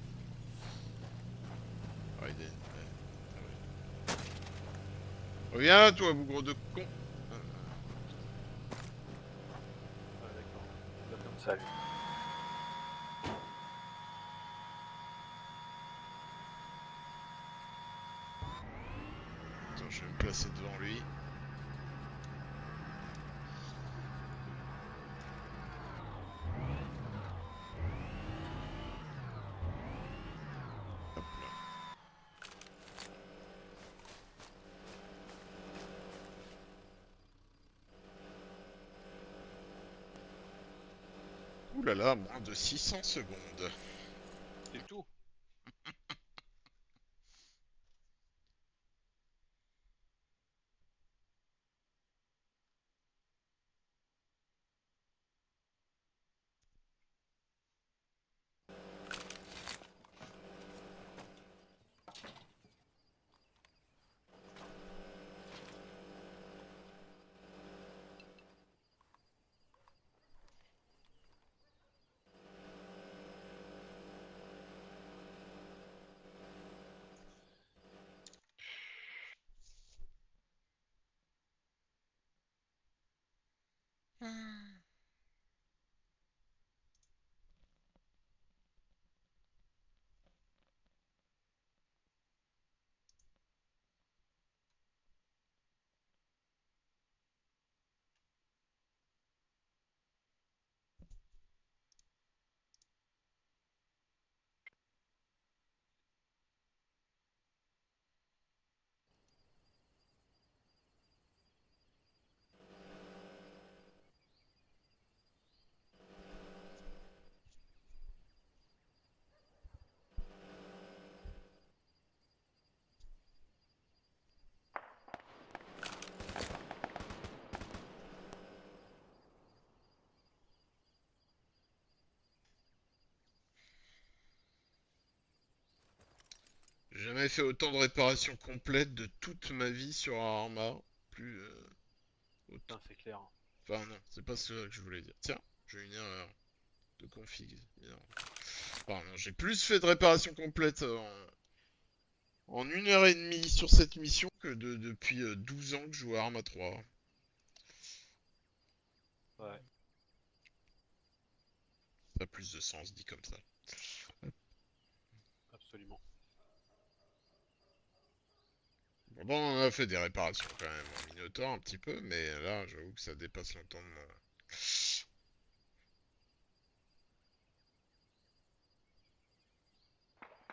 Raiden, ah ouais. Reviens là, toi, bougre de con. Ouais, d'accord. On va comme ça, lui. Attends, je vais me placer devant lui. Hop là. Ouh là là, moins de 600 secondes. C'est tout. J'ai jamais fait autant de réparations complètes de toute ma vie sur un Arma. Plus autant. Putain, c'est clair. Enfin non, c'est pas ce que je voulais dire. Tiens, j'ai une erreur de config. Merde. Pardon, j'ai plus fait de réparations complètes en 1h30 sur cette mission que depuis 12 ans que je joue à Arma 3. Ouais. Ça a plus de sens dit comme ça. Absolument. Bon, on a fait des réparations quand même en Minotaur un petit peu, mais là j'avoue que ça dépasse l'entendement.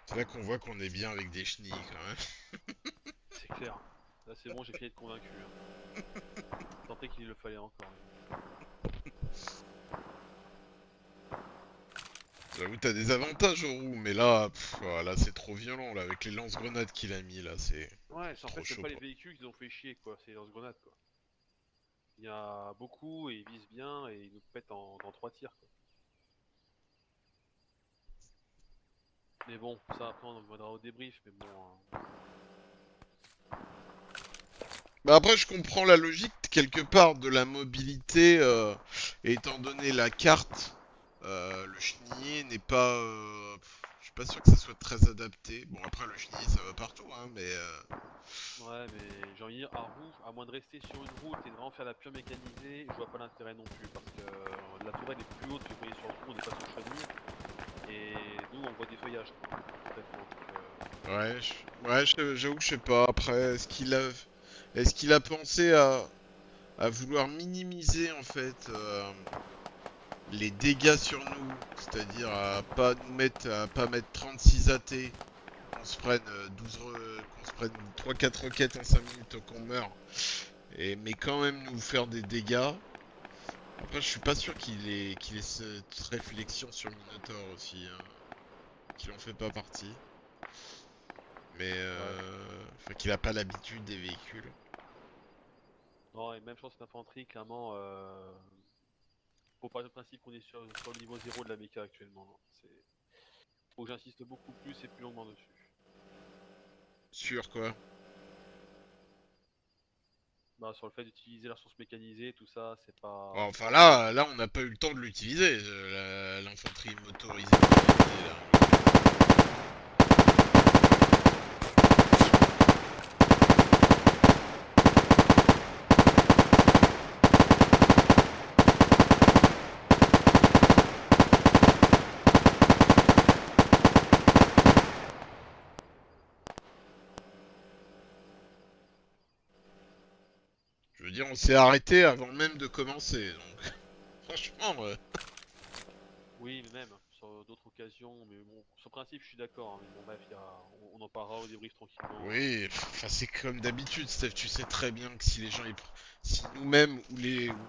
C'est là qu'on voit qu'on est bien avec des chenilles quand même. C'est clair. Là, c'est bon, j'ai fini de convaincu. Hein. Tant pis qu'il le fallait encore. J'avoue, t'as des avantages aux roues, mais là, là c'est trop violent là, avec les lance-grenades qu'il a mis là, c'est. Ouais, en trop fait, c'est chaud, pas les quoi. véhicules qui ont fait chier, quoi. C'est les lance-grenades, quoi. Il y a beaucoup et ils visent bien et ils nous pètent dans 3 tirs, quoi. Mais bon, ça après on en reviendra au débrief, mais bon. Bah après, je comprends la logique quelque part de la mobilité, étant donné la carte, le chenillé n'est pas. Je suis pas sûr que ça soit très adapté. Bon, après, le chenillé ça va partout, hein, mais. Ouais, mais j'ai envie de dire, à moins de rester sur une route et de vraiment faire la pure mécanisée, je vois pas l'intérêt non plus parce que la tourelle est plus haute que vous voyez sur le coup, on n'est pas sur chenille et nous on voit des feuillages. Quoi, complètement, Ouais, j'avoue que je sais pas. Après, est-ce qu'il a pensé à vouloir minimiser en fait les dégâts sur nous, c'est-à-dire à pas mettre 36 AT, qu'on se prenne 3-4 roquettes en 5 minutes qu'on meurt, mais quand même nous faire des dégâts. Après, je suis pas sûr qu'il ait cette réflexion sur Minotaur aussi, hein. Qu'il en fait pas partie. Mais enfin, qu'il a pas l'habitude des véhicules. Non, et même chose d'infanterie, clairement, faut partir du principe qu'on est sur le niveau 0 de la méca actuellement. Faut que j'insiste beaucoup plus et plus longuement dessus. Sur quoi? Bah, sur le fait d'utiliser la ressource mécanisée, tout ça, c'est pas... Enfin là, on n'a pas eu le temps de l'utiliser, l'infanterie motorisée mécanisée, là. Je veux dire, on s'est arrêté avant même de commencer, donc franchement. Oui, mais même sur d'autres occasions, mais bon, sur le principe, je suis d'accord. Hein, mais bon, bref, on en parlera au débrief tranquillement. Oui, enfin c'est comme d'habitude, Steph. Tu sais très bien que si les gens, si nous-mêmes ou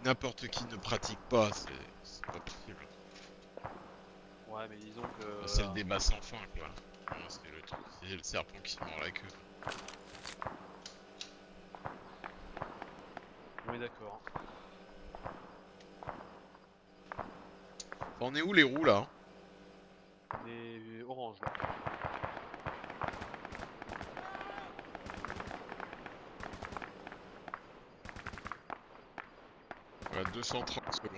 n'importe qui ne pratique pas, c'est pas possible. Ouais, mais disons que... C'est le débat sans fin, quoi. C'est le truc, c'est le serpent qui se mord la queue. On est d'accord. On est où les roues là? On est orange là. Ouais, 230 secondes.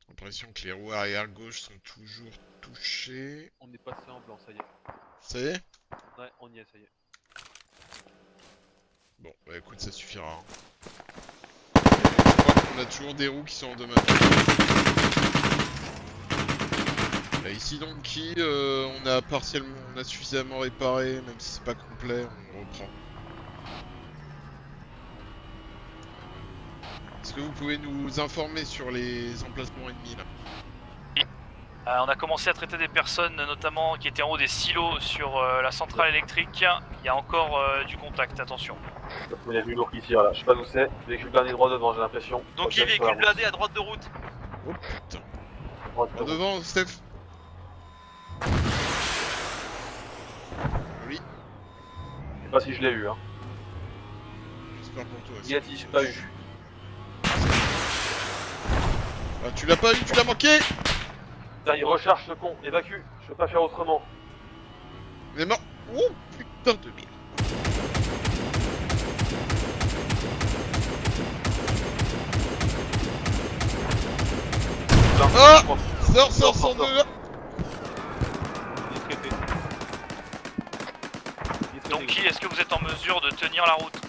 L'impression que les roues arrière gauche sont toujours touchées. On est passé en blanc, ça y est. Ça y est? Ouais, on y est, ça y est. Bon, bah écoute, ça suffira. Hein. Je crois qu'on a toujours des roues qui sont endommagées. Là, ici donc, on a suffisamment réparé, même si c'est pas complet, on reprend. Est-ce que vous pouvez nous informer sur les emplacements ennemis là? On a commencé à traiter des personnes, notamment qui étaient en haut des silos sur la centrale électrique. Il y a encore du contact, attention. Il y a du lourd qui tire là, je sais pas d'où c'est. Véhicule blindé droit devant, j'ai l'impression. Donc il véhicule blindé à droite de route. Oh putain. En devant, Steph. Oui. Je sais pas si je l'ai eu, hein. J'espère pour toi. Négatif, pas eu. Ah, tu l'as pas eu, tu l'as manqué. Putain, il recharge ce con, évacue, je peux pas faire autrement. Il est mort. Oh putain de merde. Oh, sors de là. Donc est-ce que vous êtes en mesure de tenir la route?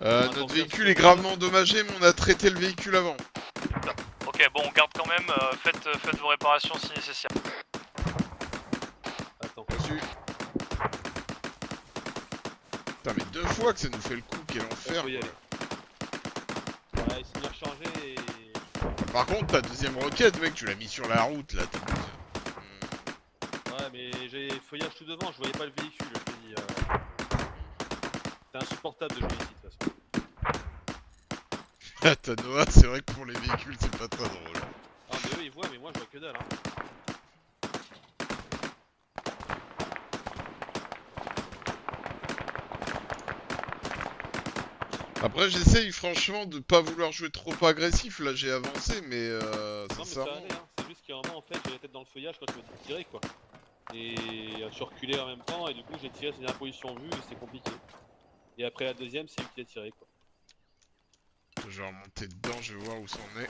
Notre véhicule est gravement endommagé, mais on a traité le véhicule avant. Ok, bon, on garde quand même, faites vos réparations si nécessaire. Attends. Reçu. Putain, mais 2 fois que ça nous fait le coup, quel enfer. Ouais, il s'est bien rechargé et... Par contre, ta deuxième roquette, mec, tu l'as mis sur la route là. Ouais, mais j'ai feuillage tout devant, je voyais pas le véhicule, je te dis. C'est insupportable de jouer ici de toute façon. Ah, t'as Noah, c'est vrai que pour les véhicules, c'est pas très drôle. Ah, mais eux ils voient, mais moi je vois que dalle. Hein. Après, j'essaye franchement de pas vouloir jouer trop agressif. Là, j'ai avancé, mais Non, mais ça sincèrement. allait, hein. C'est juste qu'à un moment en fait, j'ai la tête dans le feuillage quand tu m'as dit de tirer quoi. Et je suis reculé en même temps, et du coup j'ai tiré, c'est la position vue, et c'est compliqué. Et après la deuxième, c'est lui qui a tiré quoi. Je vais remonter dedans, je vais voir où ça en est.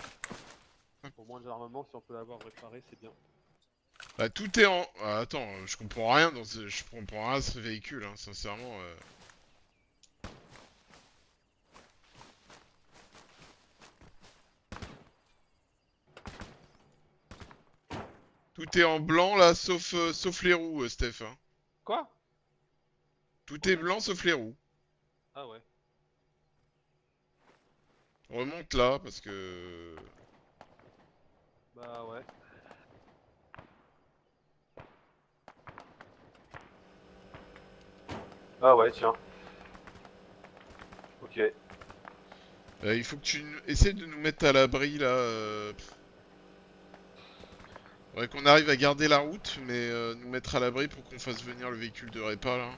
Au moins de l'armement, si on peut l'avoir réparé, c'est bien. Bah, tout est en. Ah, attends, je comprends rien dans ce. Je comprends rien à ce véhicule, hein, sincèrement. Tout est en blanc là, sauf les roues, Steph. Hein. Quoi? Tout est blanc sauf les roues. Ah ouais. Remonte là, parce que... Bah ouais. Ah ouais, tiens. Ok. il faut que tu essaies de nous mettre à l'abri, là. Faudrait qu'on arrive à garder la route, mais nous mettre à l'abri pour qu'on fasse venir le véhicule de répa, là.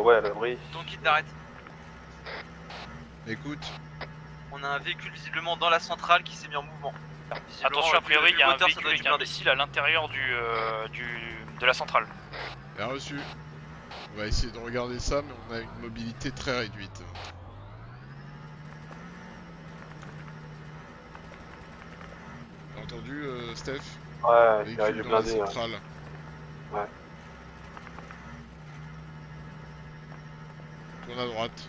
Ouais, à l'abri. Donc il t'arrête. Écoute. On a un véhicule visiblement dans la centrale qui s'est mis en mouvement. Visiblement, Attention, a vu priori, le il y a un moteur, ça véhicule doit être avec du un blindé. missile à l'intérieur de la centrale. Bien reçu. On va essayer de regarder ça, mais on a une mobilité très réduite. T'as entendu, Steph? Ouais, Véhicule il arrive du dans la blindé. centrale. Ouais. Tourne à droite.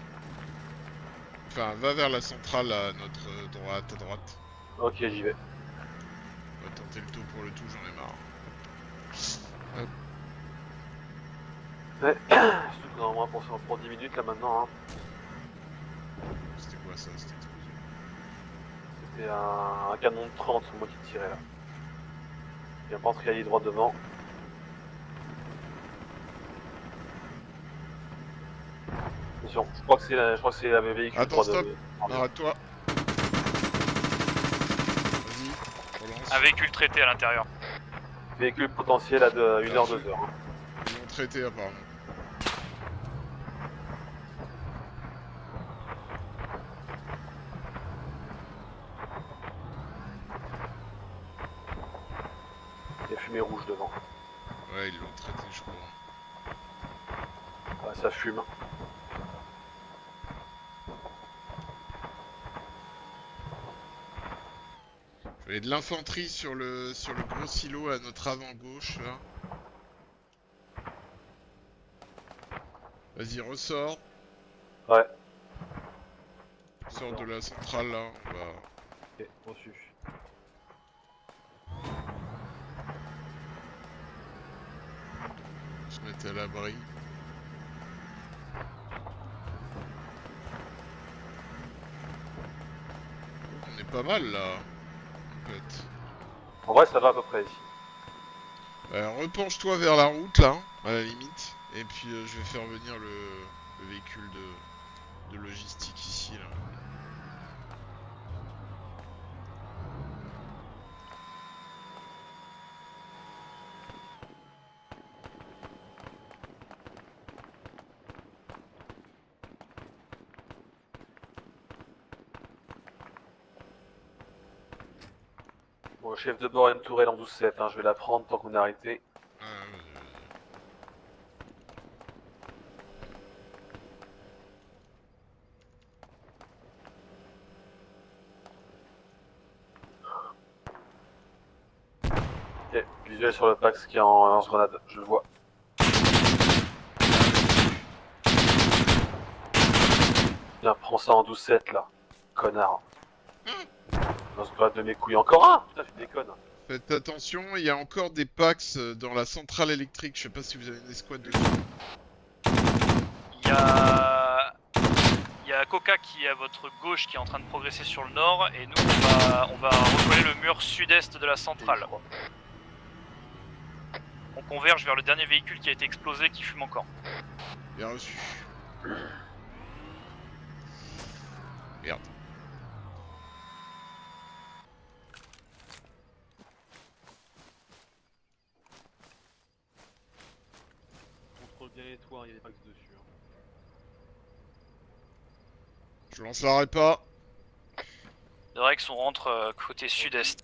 Enfin, va vers la centrale à notre droite, à droite. Ok, j'y vais. On va tenter le tour pour le tout, j'en ai marre. Hop. Ouais, surtout qu'on a au moins pour 10 minutes là maintenant. Hein. C'était quoi ça, cette explosion? C'était un canon de 30, moi qui tirais là. Il y a un pentrier droit devant. Attention, je crois que c'est la même véhicule. Attends, stop. Arrête-toi. Vas-y, relance. Un véhicule traité à l'intérieur. Véhicule potentiel à 1h, 2h. Ils l'ont traité apparemment. Il y a fumée rouge devant. Ouais, ils l'ont traité, je crois. Ouais, ça fume. Il y a de l'infanterie sur le gros silo à notre avant gauche là. Vas-y, ressors. Ouais. Sors de la centrale là, on va... Ok, reçu. se mettre à l'abri. On est pas mal là. En fait. En vrai, ça va à peu près ici. Repenche-toi vers la route là, à la limite. Et puis je vais faire venir le véhicule de logistique ici là. Bon, chef de bord et une tourelle en 12-7, hein, je vais la prendre tant qu'on est arrêté. Ok, visuel sur le Pax qui est en lance-grenade, je le vois. Viens, prends ça en 12-7 là, connard. Lance-grenade de mes couilles, encore un! Putain, tu déconnes. Faites attention, il y a encore des Pax dans la centrale électrique, je sais pas si vous avez une escouade dessus. Il y a Coca qui est à votre gauche qui est en train de progresser sur le nord et nous on va recoller le mur sud-est de la centrale. On converge vers le dernier véhicule qui a été explosé qui fume encore. Bien reçu. Merde. Contrôle bien les toits, il y a des Pax dessus. Hein. Je lance la répa. De Rex, on rentre côté sud-est.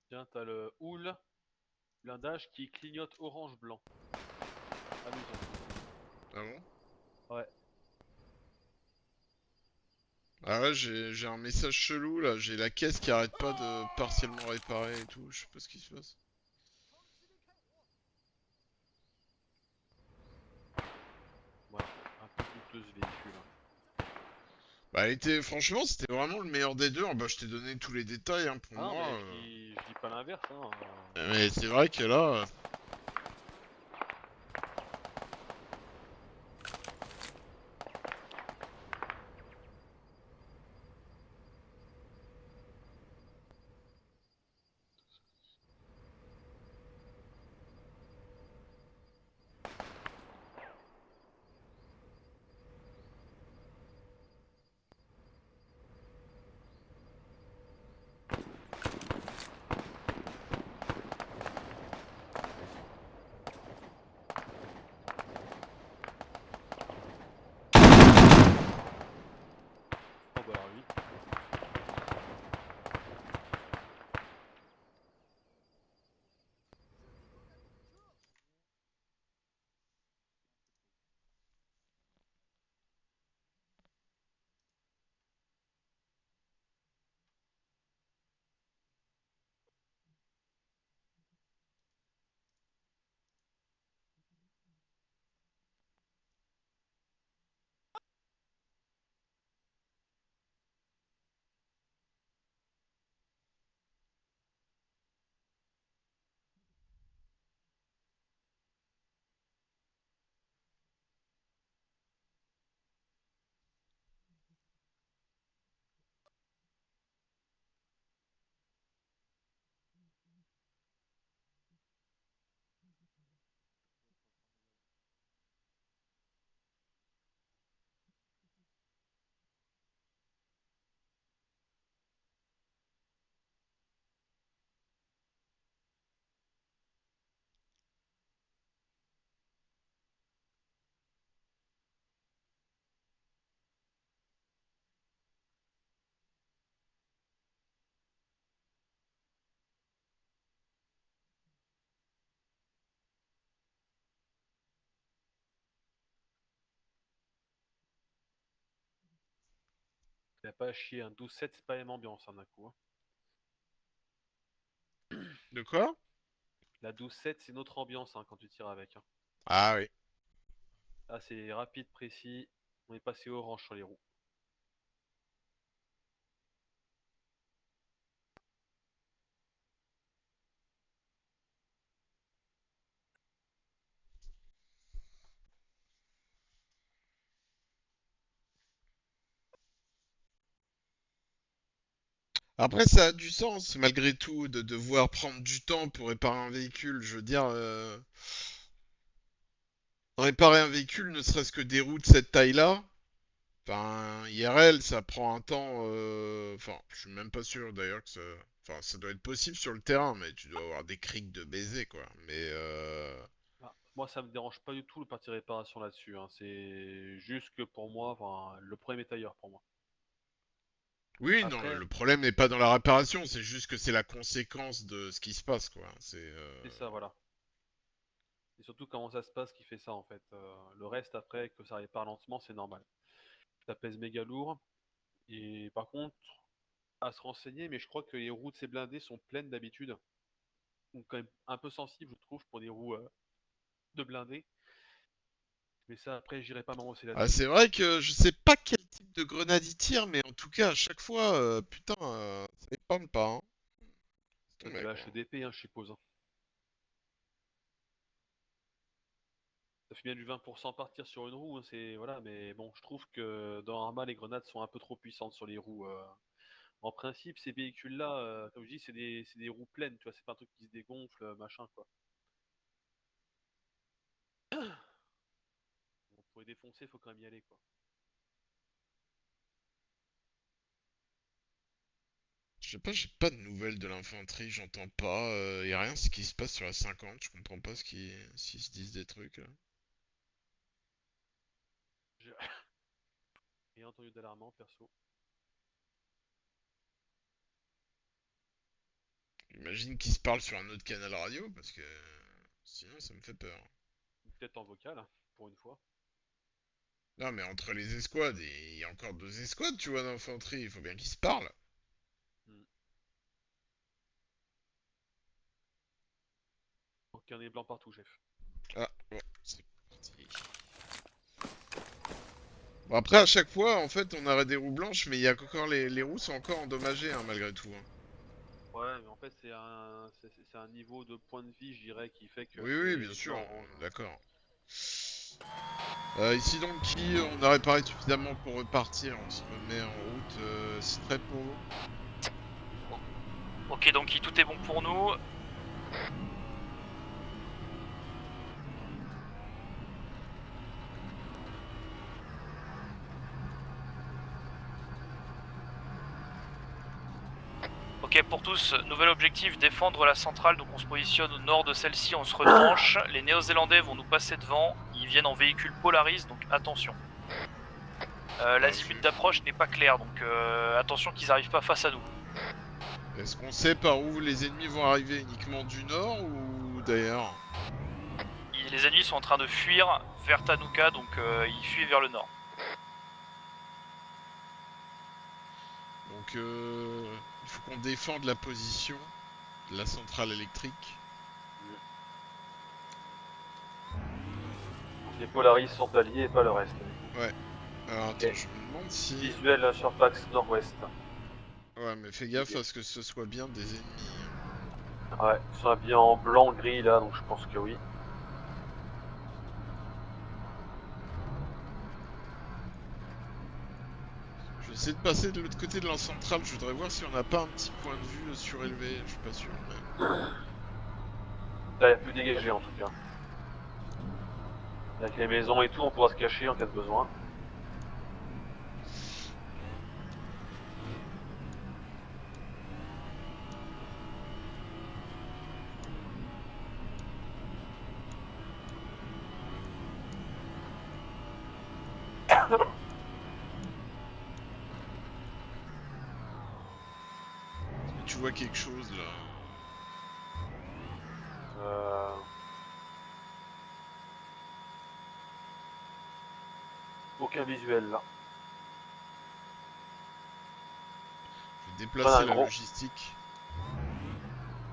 Tiens, t'as le houle, blindage qui clignote orange-blanc. Amusant. Ah bon? Ouais. Ah ouais, j'ai un message chelou là, j'ai la caisse qui arrête pas de partiellement réparer et tout, je sais pas ce qui se passe. Ouais, un peu coûteux ce véhicule. Bah, franchement, c'était vraiment le meilleur des deux. Bah, je t'ai donné tous les détails, hein, pour Ah non, moi. mais je dis pas l'inverse. Hein. Mais c'est vrai que là. Oh bah alors oui. Il a pas à chier, un 12-7, c'est pas la même ambiance hein, d'un coup. Hein. De quoi? La 12-7, c'est notre ambiance hein, quand tu tires avec. Hein. Ah oui. Là, c'est rapide, précis. On est passé orange sur les roues. Après, ça a du sens, malgré tout, de devoir prendre du temps pour réparer un véhicule. Je veux dire, réparer un véhicule, ne serait-ce que des roues de cette taille-là, enfin, IRL, ça prend un temps. Enfin, je suis même pas sûr d'ailleurs que ça. Enfin, ça doit être possible sur le terrain, mais tu dois avoir des crics de baiser, quoi. Mais Ah, moi, ça me dérange pas du tout le parti réparation là-dessus. Hein. C'est juste que pour moi, enfin, le problème est ailleurs pour moi. oui, non, Après, le problème n'est pas dans la réparation, c'est juste que c'est la conséquence de ce qui se passe, quoi. c'est ça, voilà. Et surtout comment ça se passe qui fait ça en fait. Le reste après, que ça répare lentement, c'est normal. Ça pèse méga lourd. Et par contre, à se renseigner, mais je crois que les roues de ces blindés sont pleines d'habitude. Donc quand même un peu sensible, je trouve, pour des roues de blindés. Mais ça, après, j'irai pas m'avancer Ah, là-dessus. c'est vrai que je sais pas quel type de grenade il tire, mais en tout cas, à chaque fois, putain, ça épargne pas, hein. De Ouais, la quoi. HEDP, hein, je suppose. Hein. Ça fait bien du 20% partir sur une roue, hein, c'est voilà, mais bon, je trouve que dans Arma, les grenades sont un peu trop puissantes sur les roues. En principe, ces véhicules-là, comme je dis, c'est des roues pleines, tu vois, c'est pas un truc qui se dégonfle, machin, quoi. Bon, pour les défoncer, faut quand même y aller, quoi. Je sais pas, j'ai pas de nouvelles de l'infanterie, j'entends pas, y a rien ce qui se passe sur la 50, je comprends pas s'ils se disent des trucs, là. J'ai rien entendu d'alarmant, perso. J'imagine qu'ils se parlent sur un autre canal radio, parce que sinon ça me fait peur. Peut-être en vocal, hein, pour une fois. Non, mais entre les escouades, il y a encore 2 escouades, tu vois, d'infanterie. Il faut bien qu'ils se parlent. Donc un est blanc partout, chef. Ah, bon, c'est parti. Bon, après, à chaque fois, en fait, on arrête des roues blanches, mais il y a encore les roues sont encore endommagées, hein, malgré tout. Hein. Ouais, mais en fait, c'est un niveau de point de vie, je dirais, qui fait que Oui, oui, c'est bien sûr, blanc, rouge. d'accord. Ici, donc, on a réparé suffisamment pour repartir. On se remet en route. C'est prêt pour vous? Ok, donc tout est bon pour nous. Ok, pour tous, nouvel objectif, défendre la centrale, donc on se positionne au nord de celle-ci, on se retranche. Les Néo-Zélandais vont nous passer devant, ils viennent en véhicule Polaris, donc attention. L'azimut d'approche n'est pas clair, donc attention qu'ils n'arrivent pas face à nous. Est-ce qu'on sait par où les ennemis vont arriver? Uniquement du nord ou d'ailleurs? Les ennemis sont en train de fuir vers Tanuka, donc ils fuient vers le nord. Donc, il faut qu'on défende la position de la centrale électrique. Les Polaris sont alliés et pas le reste. Ouais. Alors attends, je me demande si... Visuel sur Pax nord-ouest. Ouais, mais fais gaffe à ce que ce soit bien des ennemis. Ouais, ils sont habillés en blanc-gris là, donc je pense que oui. Je vais essayer de passer de l'autre côté de la centrale, je voudrais voir si on n'a pas un petit point de vue surélevé, je suis pas sûr. Mais... Là, il y a plus dégagé en tout cas. Avec les maisons et tout, on pourra se cacher en cas de besoin. Tu vois quelque chose là? Aucun visuel là. Je vais déplacer la logistique.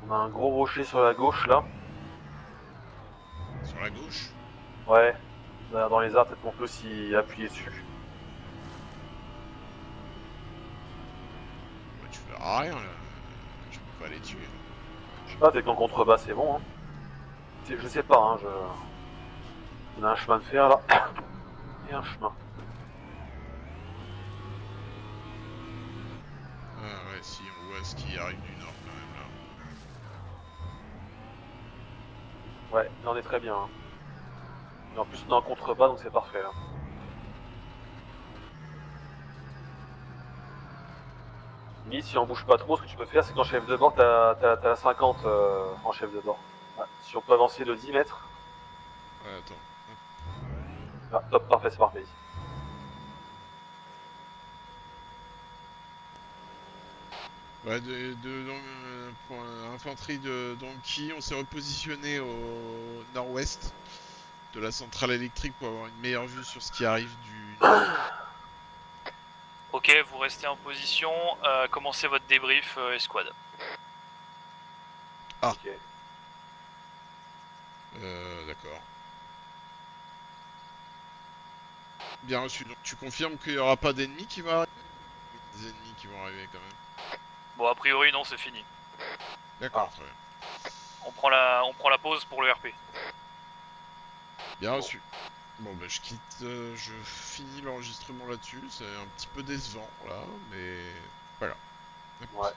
On a un gros rocher sur la gauche là. Sur la gauche? Ouais. Dans les arbres, peut-être qu'on peut s'y appuyer dessus. Bah, tu verras rien là. Je peux pas les tuer. Je sais pas, avec en contrebas c'est bon. Hein. Je sais pas, hein, on a un chemin de fer là. Et un chemin. Ah ouais, si, on voit ce qui arrive du nord quand même là. Ouais, là on est très bien. Hein. Et en plus on est en contrebas donc c'est parfait là. Limite, si on bouge pas trop, ce que tu peux faire c'est qu'en chef de bord t'as la 50 en chef de bord. Ouais. Si on peut avancer de 10 mètres. Ouais, attends. Ah, top, parfait, c'est parfait. Ouais, pour l'infanterie de Donkey, on s'est repositionné au nord-ouest de la centrale électrique pour avoir une meilleure vue sur ce qui arrive du nord. Ok, vous restez en position, commencez votre débrief escouade. Ah. Ok. D'accord. Bien reçu. Donc tu confirmes qu'il n'y aura pas d'ennemis qui vont arriver? Des ennemis qui vont arriver quand même. Bon, a priori non, c'est fini. D'accord, très bien. On prend la pause pour le RP. Bien reçu. Bon bah je quitte, je finis l'enregistrement là-dessus, c'est un petit peu décevant là, mais voilà. Ouais.